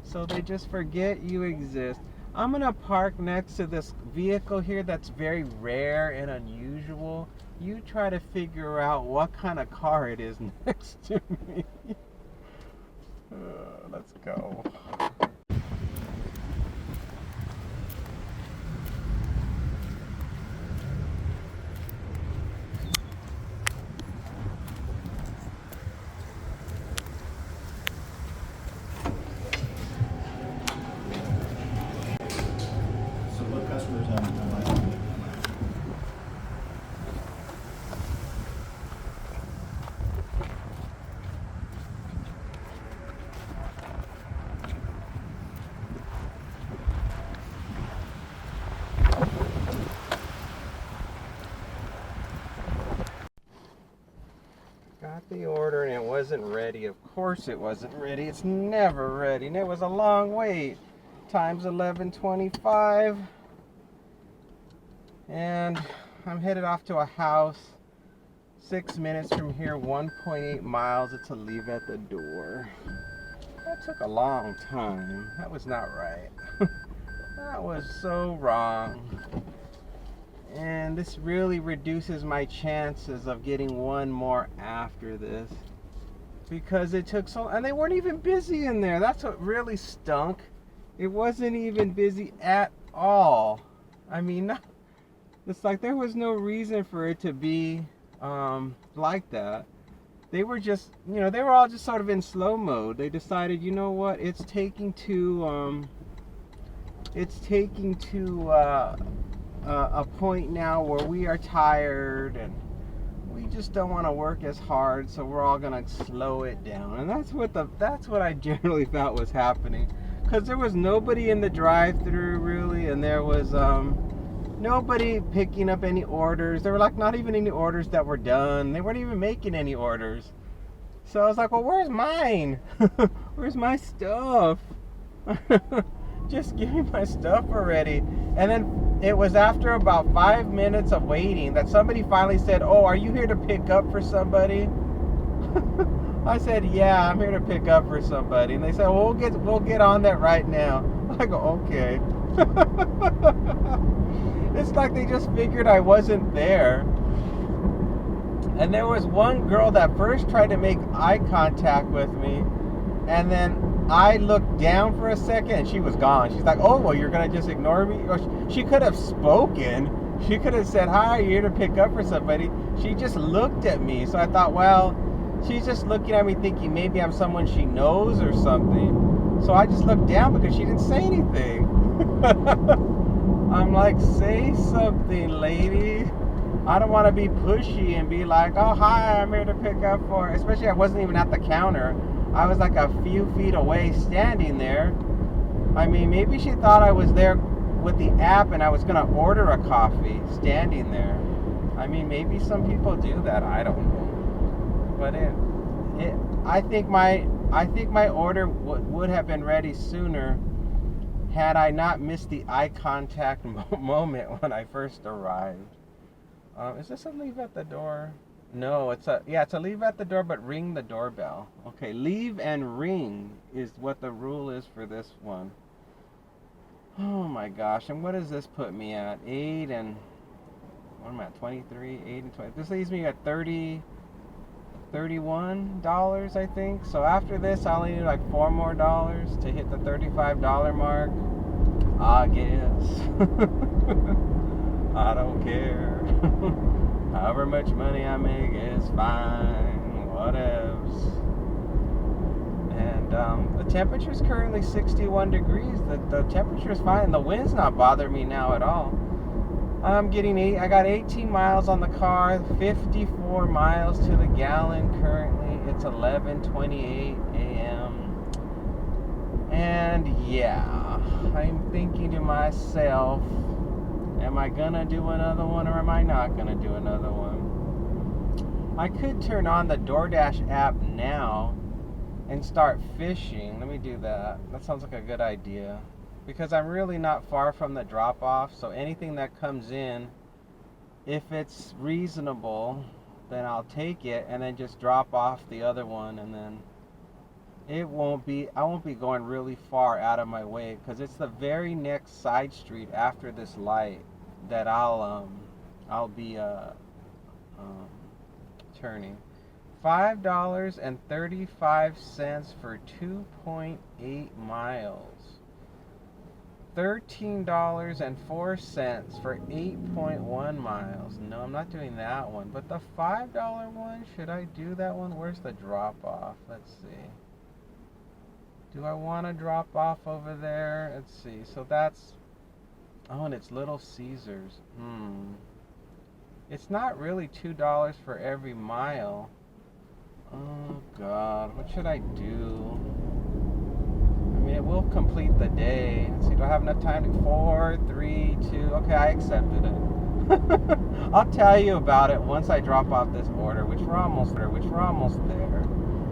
So they just forget you exist. I'm going to park next to this vehicle here that's very rare and unusual. You try to figure out what kind of car it is next to me. Let's go. wasn't ready. Of course it wasn't ready. It's never ready. And it was a long wait. Time's 11:25. And I'm headed off to a house 6 minutes from here, 1.8 miles. It's a leave at the door. That took a long time. That was not right. That was so wrong. And this really reduces my chances of getting one more after this. Because it took so, and they weren't even busy in there. That's what really stunk. It wasn't even busy at all. I mean, it's like there was no reason for it to be like that. They were just, they were all just sort of in slow mode. They decided, you know what, it's taking to a point now where we are tired and we just don't want to work as hard, so we're all gonna slow it down. And that's what I generally felt was happening, because there was nobody in the drive-thru really, and there was nobody picking up any orders. There were like not even any orders that were done. They weren't even making any orders. So I was like, well, where's mine? Where's my stuff? Just give me my stuff already. And then it was after about 5 minutes of waiting that somebody finally said, oh, are you here to pick up for somebody? I said, yeah, I'm here to pick up for somebody. And they said, well, we'll get on that right now. I go, okay. It's like they just figured I wasn't there. And there was one girl that first tried to make eye contact with me, and then I looked down for a second and she was gone. She's like, oh, well, you're gonna just ignore me? Or she could have spoken. She could have said, hi, you're here to pick up for somebody. She just looked at me. So I thought, well, she's just looking at me thinking maybe I'm someone she knows or something. So I just looked down because she didn't say anything. I'm like, say something, lady. I don't want to be pushy and be like, oh, hi, I'm here to pick up for, especially I wasn't even at the counter. I was like a few feet away standing there. I mean, maybe she thought I was there with the app and I was going to order a coffee standing there. I mean, maybe some people do that. I don't know. But I think my order would have been ready sooner had I not missed the eye contact moment when I first arrived. Is this a leave at the door? No, it's a leave at the door, but ring the doorbell. Okay, leave and ring is what the rule is for this one. Oh my gosh, and what does this put me at? 8 and, what am I at, 23, 8 and 20. This leaves me at $31, I think. So after this, I only need like $4 more to hit the $35 mark. I guess. I don't care. However much money I make is fine. Whatevs. And the temperature is currently 61 degrees. The temperature is fine. The wind's not bothering me now at all. I got 18 miles on the car, 54 miles to the gallon currently. It's 11:28 a.m. And yeah, I'm thinking to myself, am I gonna do another one or am I not gonna do another one? I could turn on the DoorDash app now and start fishing. Let me do that. That sounds like a good idea. Because I'm really not far from the drop-off, so anything that comes in, if it's reasonable, then I'll take it and then just drop off the other one, and then I won't be going really far out of my way, because it's the very next side street after this light that I'll be turning. $5.35 for 2.8 miles. $13.04 for 8.1 miles. No, I'm not doing that one. But the $5 one, should I do that one? Where's the drop off? Let's see. Do I want to drop off over there? Let's see. So that's, oh, and it's Little Caesars. It's not really $2 for every mile. Oh God, what should I do? I mean, it will complete the day. Let's see, do I have enough time to 4, 3, 2, okay, I accepted it. I'll tell you about it once I drop off this order, which we're almost there.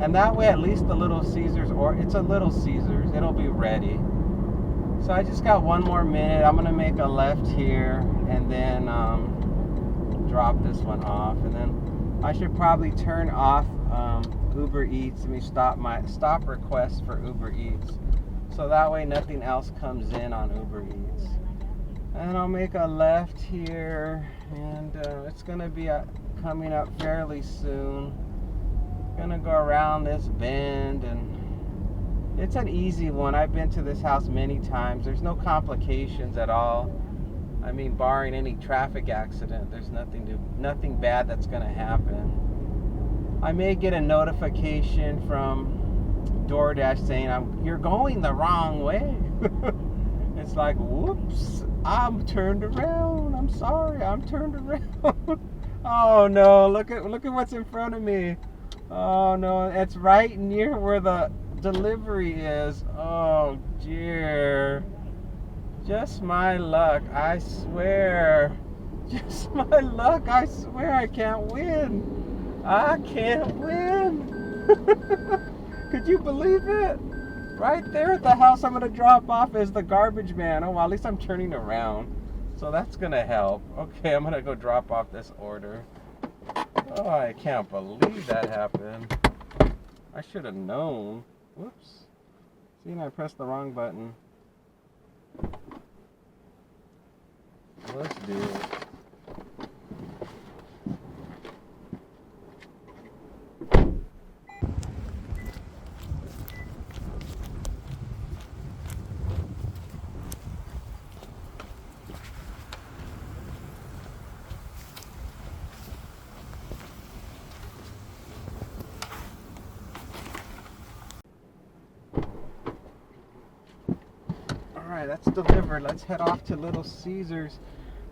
And that way at least the Little Caesars, or it's a Little Caesars, it'll be ready. So I just got 1 more minute. I'm gonna make a left here and then drop this one off, and then I should probably turn off Uber Eats. Let me stop my request for Uber Eats, so that way nothing else comes in on Uber Eats. And I'll make a left here, and it's gonna be coming up fairly soon. Gonna go around this bend, and it's an easy one. I've been to this house many times. There's no complications at all. I mean, barring any traffic accident, there's nothing bad that's gonna happen. I may get a notification from DoorDash saying you're going the wrong way. It's like, whoops, I'm turned around. I'm sorry, I'm turned around. Oh no, look at what's in front of me. Oh no, it's right near where the delivery is. Oh dear. Just my luck, I swear. Just my luck, I swear. I can't win. I can't win. Could you believe it? Right there at the house I'm going to drop off is the garbage man. Oh, well, at least I'm turning around. So that's going to help. Okay, I'm going to go drop off this order. Oh, I can't believe that happened. I should have known. Whoops. See, I pressed the wrong button. Let's do it. Alright, that's delivered. Let's head off to Little Caesars.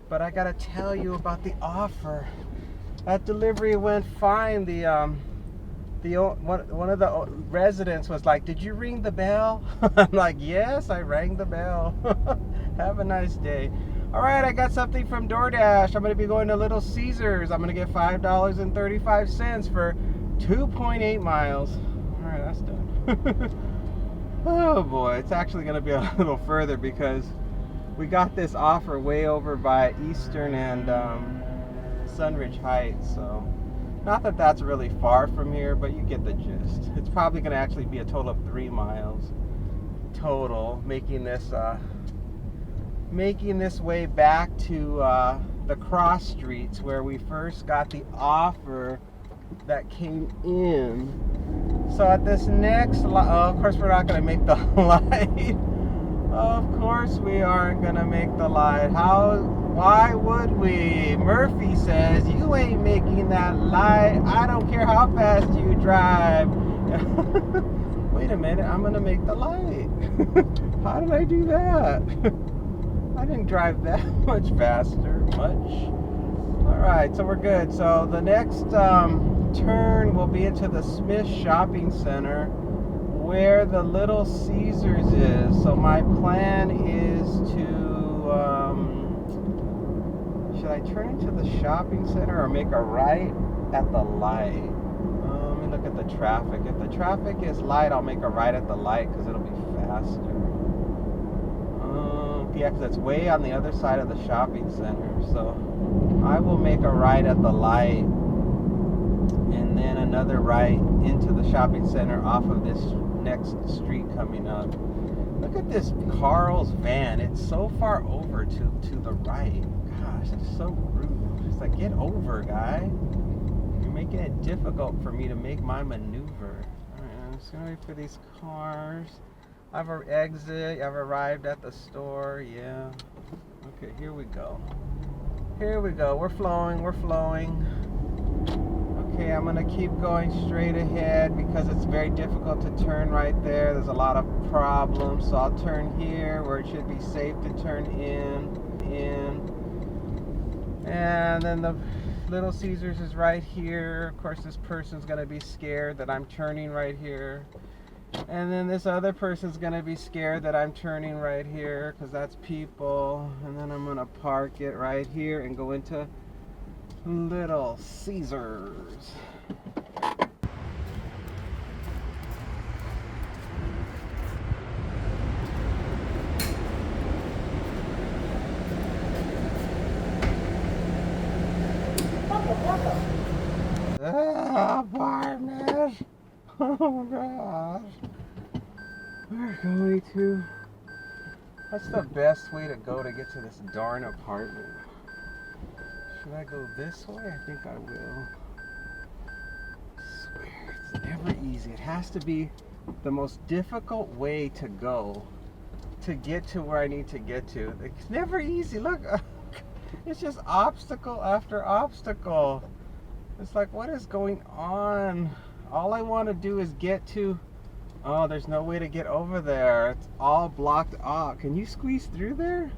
But I gotta tell you about the offer. That delivery went fine. One of the residents was like, "Did you ring the bell?" I'm like, "Yes, I rang the bell." Have a nice day. Alright, I got something from DoorDash. I'm gonna be going to Little Caesars. I'm gonna get $5.35 for 2.8 miles. Alright, that's done. Oh boy, it's actually going to be a little further because we got this offer way over by Eastern and Sunridge Heights. So, not that that's really far from here, but you get the gist. It's probably going to actually be a total of 3 miles total, making this way back to the cross streets where we first got the offer that came in. So at this next of course we're not going to make the light. Of course we aren't going to make the light. Why would we? Murphy says, "You ain't making that light. I don't care how fast you drive." Wait a minute, I'm going to make the light. How did I do that? I didn't drive that much faster. Alright, so we're good. So the next turn will be into the Smith Shopping Center where the Little Caesars is. So my plan is to should I turn into the shopping center or make a right at the light? Let me look at the traffic. If the traffic is light, I'll make a right at the light because it'll be faster. Yeah, because it's way on the other side of the shopping center. So I will make a right at the light and then another right into the shopping center off of this next street coming up. Look at this Carl's van. It's so far over to the right. Gosh, it's so rude. It's like, get over, guy. You're making it difficult for me to make my maneuver. Alright, I'm just gonna wait for these cars. I've arrived at the store. Yeah. Okay, here we go. We're flowing. Okay, I'm gonna keep going straight ahead because it's very difficult to turn right there. There's a lot of problems. So I'll turn here where it should be safe to turn in. And then the Little Caesars is right here. Of course, this person's gonna be scared that I'm turning right here. And then this other person's gonna be scared that I'm turning right here because that's people. And then I'm gonna park it right here and go into Little Caesars. Apartment. Oh gosh. We're going to. What's the best way to go to get to this darn apartment? Should I go this way? I think I will. I swear, it's never easy. It has to be the most difficult way to go to get to where I need to get to. It's never easy. Look, it's just obstacle after obstacle. It's like, what is going on? All I want to do is get to. Oh, there's no way to get over there. It's all blocked off. Can you squeeze through there?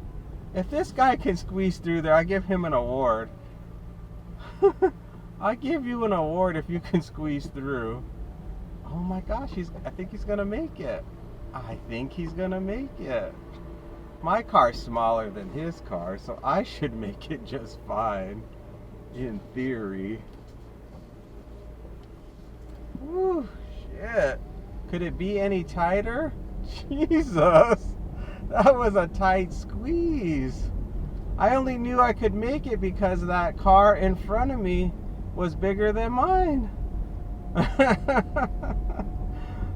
If this guy can squeeze through there, I give him an award. I give you an award if you can squeeze through. Oh my gosh, I think he's gonna make it. I think he's gonna make it. My car's smaller than his car, so I should make it just fine. In theory. Woo, shit. Could it be any tighter? Jesus, that was a tight squeeze. I only knew I could make it because that car in front of me was bigger than mine.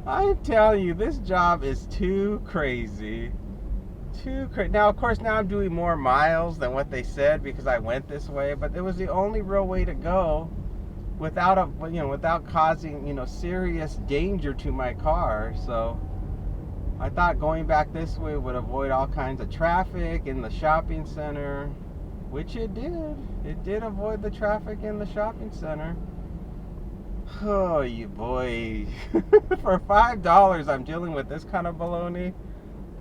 I tell you, this job is too crazy. Too crazy. Now, of course, now I'm doing more miles than what they said because I went this way, but it was the only real way to go without without causing, serious danger to my car. So I thought going back this way would avoid all kinds of traffic in the shopping center, which it did. It did avoid the traffic in the shopping center. Oh, you boy. For $5, I'm dealing with this kind of baloney.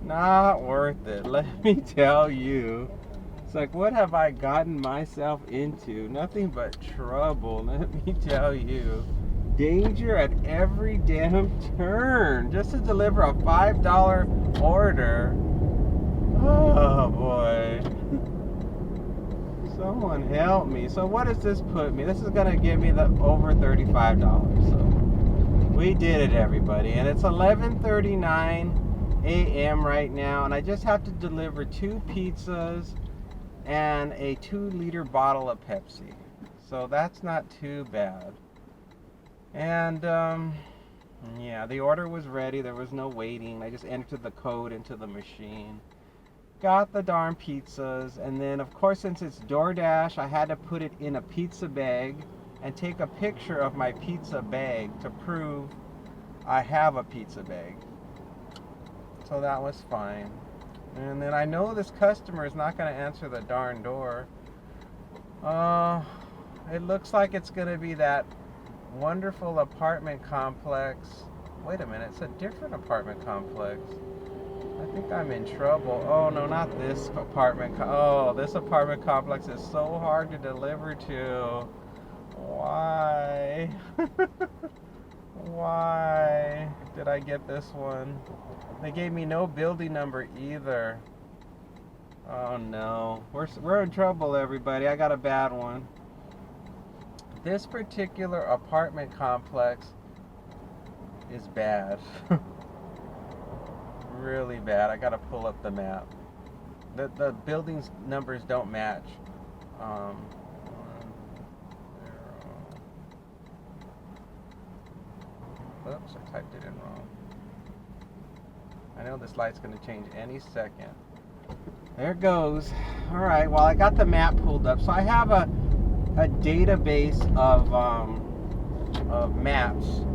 Not worth it, let me tell you. It's like, what have I gotten myself into? Nothing but trouble, let me tell you. Danger at every damn turn. Just to deliver a $5 order. Oh boy. Someone help me. So what does this put me? This is gonna give me the over $35. So we did it, everybody. And it's 11:39 a.m. right now, and I just have to deliver 2 pizzas and a 2-liter bottle of Pepsi. So that's not too bad. And yeah, the order was ready. There was no waiting. I just entered the code into the machine. Got the darn pizzas, and then of course, since it's DoorDash, I had to put it in a pizza bag and take a picture of my pizza bag to prove I have a pizza bag. So that was fine. And then I know this customer is not going to answer the darn door. It looks like it's going to be that wonderful apartment complex. Wait a minute, it's a different apartment complex. I think I'm in trouble. Oh no, not this apartment. This apartment complex is so hard to deliver to. Why? Why did I get this one? They gave me no building number either. Oh no, we're in trouble, everybody. I got a bad one. This particular apartment complex is bad. Really bad. I gotta pull up the map. The building's numbers don't match. 1, 0. Oops, I typed it in wrong. I know this light's gonna change any second. There it goes. All right. Well, I got the map pulled up, so I have a database of maps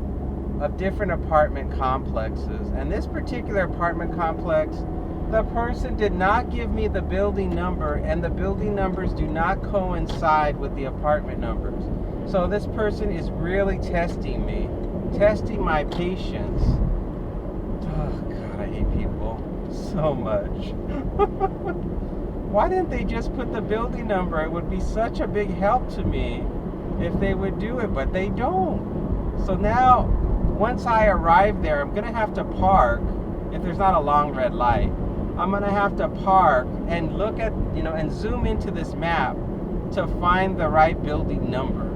of different apartment complexes. And this particular apartment complex, the person did not give me the building number, and the building numbers do not coincide with the apartment numbers. So this person is really testing me, testing my patience. Oh God, I hate people so much. Why didn't they just put the building number? It would be such a big help to me if they would do it, but they don't. So now, once I arrive there, I'm gonna have to park. If there's not a long red light, I'm gonna have to park and look at, and zoom into this map to find the right building number.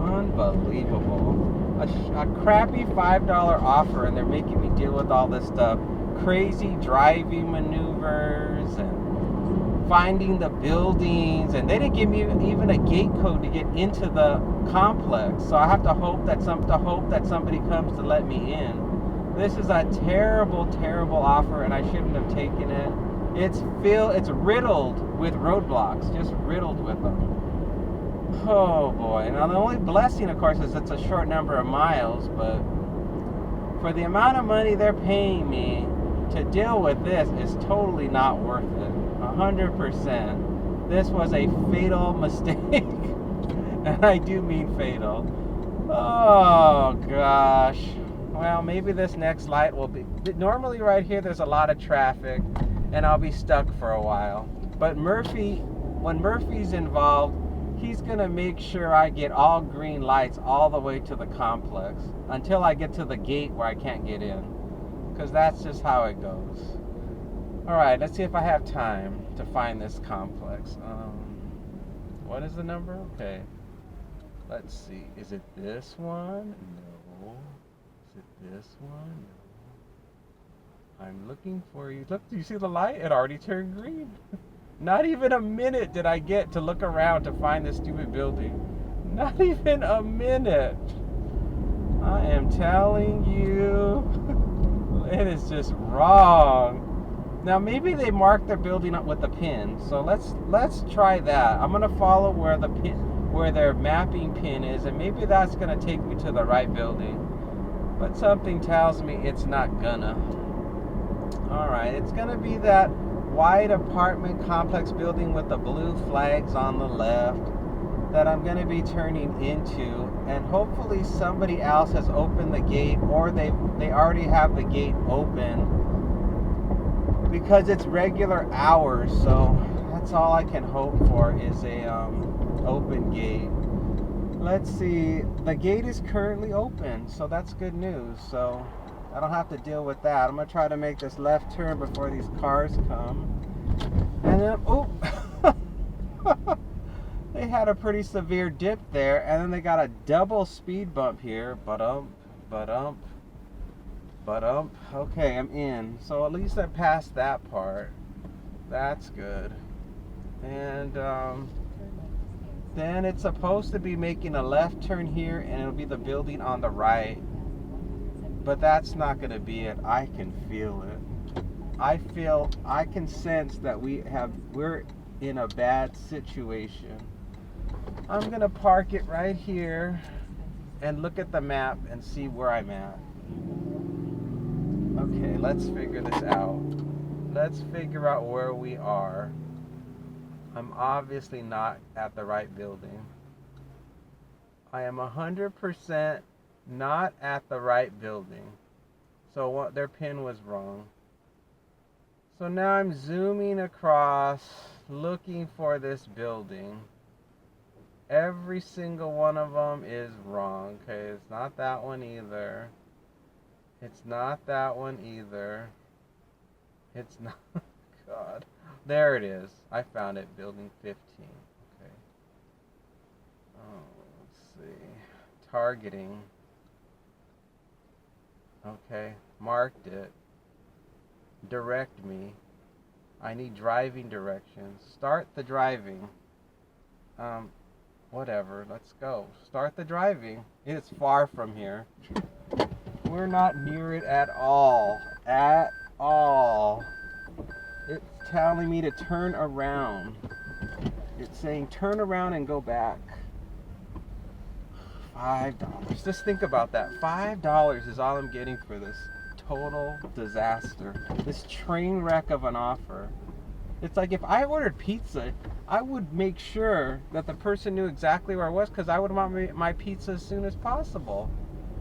Unbelievable. A crappy $5 offer, and they're making me deal with all this stuff. Crazy driving maneuvers and finding the buildings, and they didn't give me even a gate code to get into the complex. So I have to hope that somebody comes to let me in. This is a terrible, terrible offer, and I shouldn't have taken it. It's riddled with roadblocks, just riddled with them. Oh boy. Now the only blessing, of course, is it's a short number of miles, but for the amount of money they're paying me to deal with this is totally not worth it. 100%. This was a fatal mistake. And I do mean fatal. Oh gosh. Well, maybe this next light will be... Normally right here there's a lot of traffic and I'll be stuck for a while. But when Murphy's involved, he's going to make sure I get all green lights all the way to the complex until I get to the gate where I can't get in. Because that's just how it goes. Alright, let's see if I have time to find this complex. What is the number? Okay. Let's see. Is it this one? No. Is it this one? No. I'm looking for you. Look, do you see the light? It already turned green. Not even a minute did I get to look around to find this stupid building. Not even a minute. I am telling you. It is just wrong. Now maybe they marked their building up with a pin. So let's try that. I'm gonna follow where their mapping pin is, and maybe that's gonna take me to the right building. But something tells me it's not gonna. Alright, it's gonna be that white apartment complex building with the blue flags on the left that I'm gonna be turning into, and hopefully somebody else has opened the gate, or they already have the gate open, because it's regular hours. So that's all I can hope for is a open gate. Let's see, the gate is currently open, so that's good news. So I don't have to deal with that. I'm gonna try to make this left turn before these cars come. And then, oh, they had a pretty severe dip there, and then they got a double speed bump here. Okay, I'm in. So at least I passed that part. That's good. And then it's supposed to be making a left turn here, and it'll be the building on the right. But that's not going to be it. I can feel it. I can sense that we're in a bad situation. I'm going to park it right here and look at the map and see where I'm at. Okay, let's figure this out. Let's figure out where we are. I'm obviously not at the right building. I am 100% not at the right building. So what, their pin was wrong. So now I'm zooming across looking for this building. Every single one of them is wrong. Okay, it's not that one either. It's not that one either. It's not. God. There it is. I found it. Building 15. Okay. Oh, let's see. Targeting. Okay. Marked it. Direct me. I need driving directions. Start the driving. Whatever. Let's go. Start the driving. It's far from here. We're not near it at all. At all. It's telling me to turn around. It's saying turn around and go back. $5. Just think about that. $5 is all I'm getting for this total disaster. This train wreck of an offer. It's like if I ordered pizza, I would make sure that the person knew exactly where I was, because I would want my pizza as soon as possible.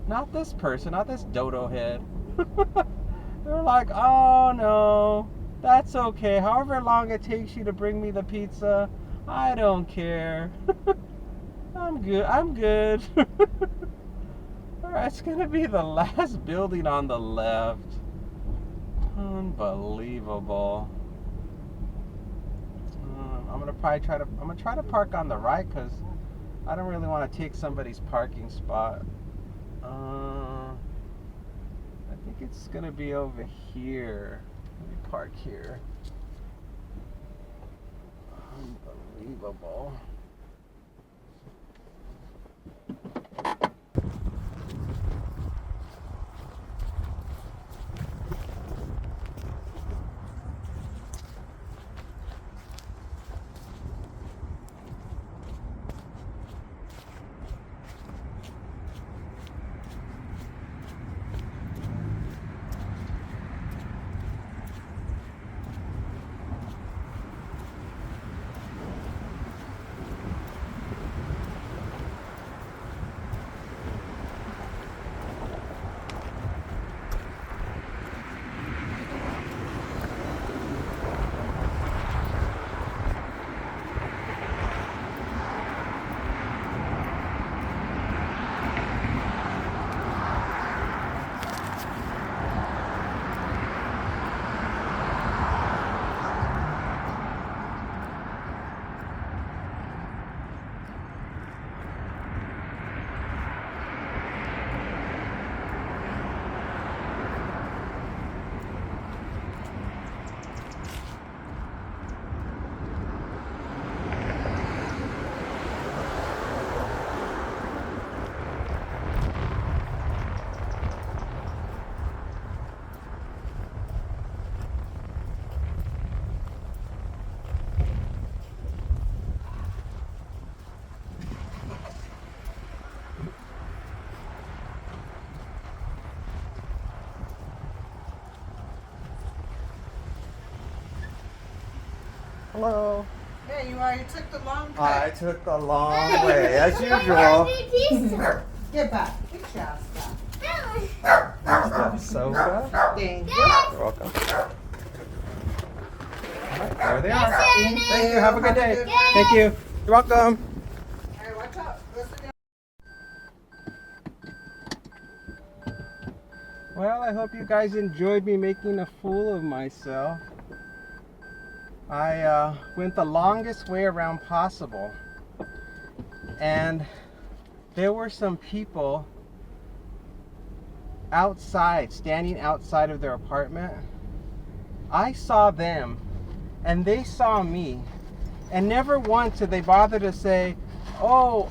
Not this person, not this dodo head. They're like, oh no, that's okay. However long it takes you to bring me the pizza, I don't care. I'm good. Alright, it's gonna be the last building on the left. Unbelievable. I'm gonna try to park on the right, because I don't really want to take somebody's parking spot. I think it's gonna be over here. Let me park here. unbelievable. Hello. Yeah, you are. You took the long cut. I took the long way, as usual. Get back. Good job, Scott. Here's the sofa. Thank you. You're welcome. Alright, there they are. Thank you. Have a good day. Thank you. You're welcome. All right, watch out. Listen down. Well, I hope you guys enjoyed me making a fool of myself. I went the longest way around possible, and there were some people outside, standing outside of their apartment. I saw them and they saw me, and never once did they bother to say, "Oh,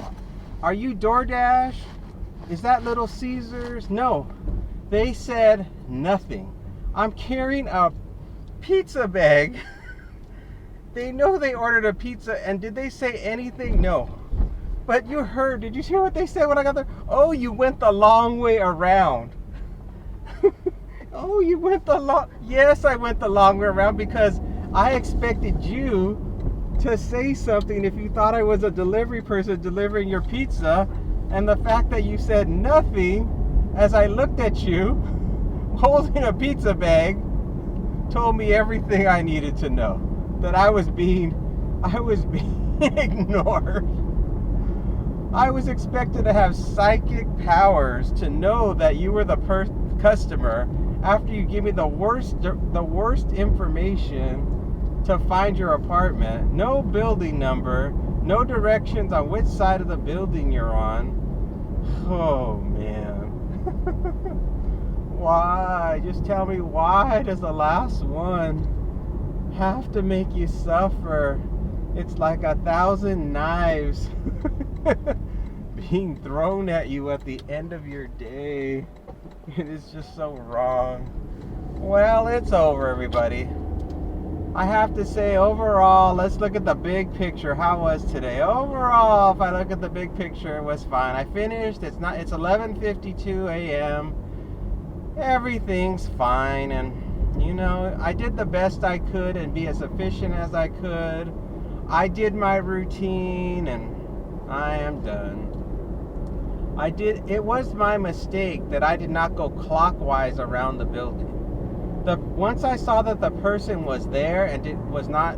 are you DoorDash? Is that Little Caesars?" No, they said nothing. I'm carrying a pizza bag. They know they ordered a pizza, and did they say anything? No. But you heard, did you hear what they said when I got there? "Oh, you went the long way around." Oh, you went the long... Yes, I went the long way around because I expected you to say something if you thought I was a delivery person delivering your pizza. And the fact that you said nothing as I looked at you holding a pizza bag told me everything I needed to know. That I was being ignored. I was expected to have psychic powers to know that you were the customer after you give me the worst information to find your apartment. No building number, no directions on which side of the building you're on. Oh man. Why? Just tell me, why does the last one have to make you suffer? It's like 1,000 knives being thrown at you at the end of your day. It is just so wrong. Well, it's over, everybody. I have to say, overall, let's look at the big picture. How was today? Overall, if I look at the big picture, it was fine. I finished. It's 11:52 a.m. Everything's fine, and you know, I did the best I could and be as efficient as I could. I did my routine, and I am done. It was my mistake that I did not go clockwise around the building. Once I saw that the person was there and was not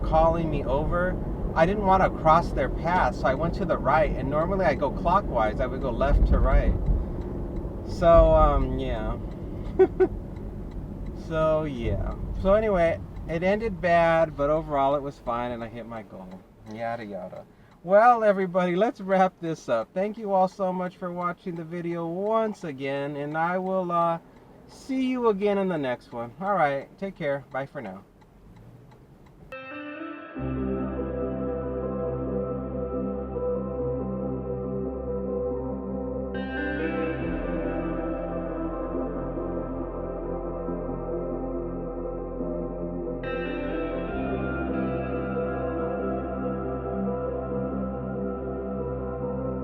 calling me over, I didn't want to cross their path, so I went to the right. And normally I go clockwise. I would go left to right. So, yeah. So anyway, it ended bad, but overall it was fine, and I hit my goal. Yada yada. Well, everybody, let's wrap this up. Thank you all so much for watching the video once again, and I will see you again in the next one. All right, take care. Bye for now.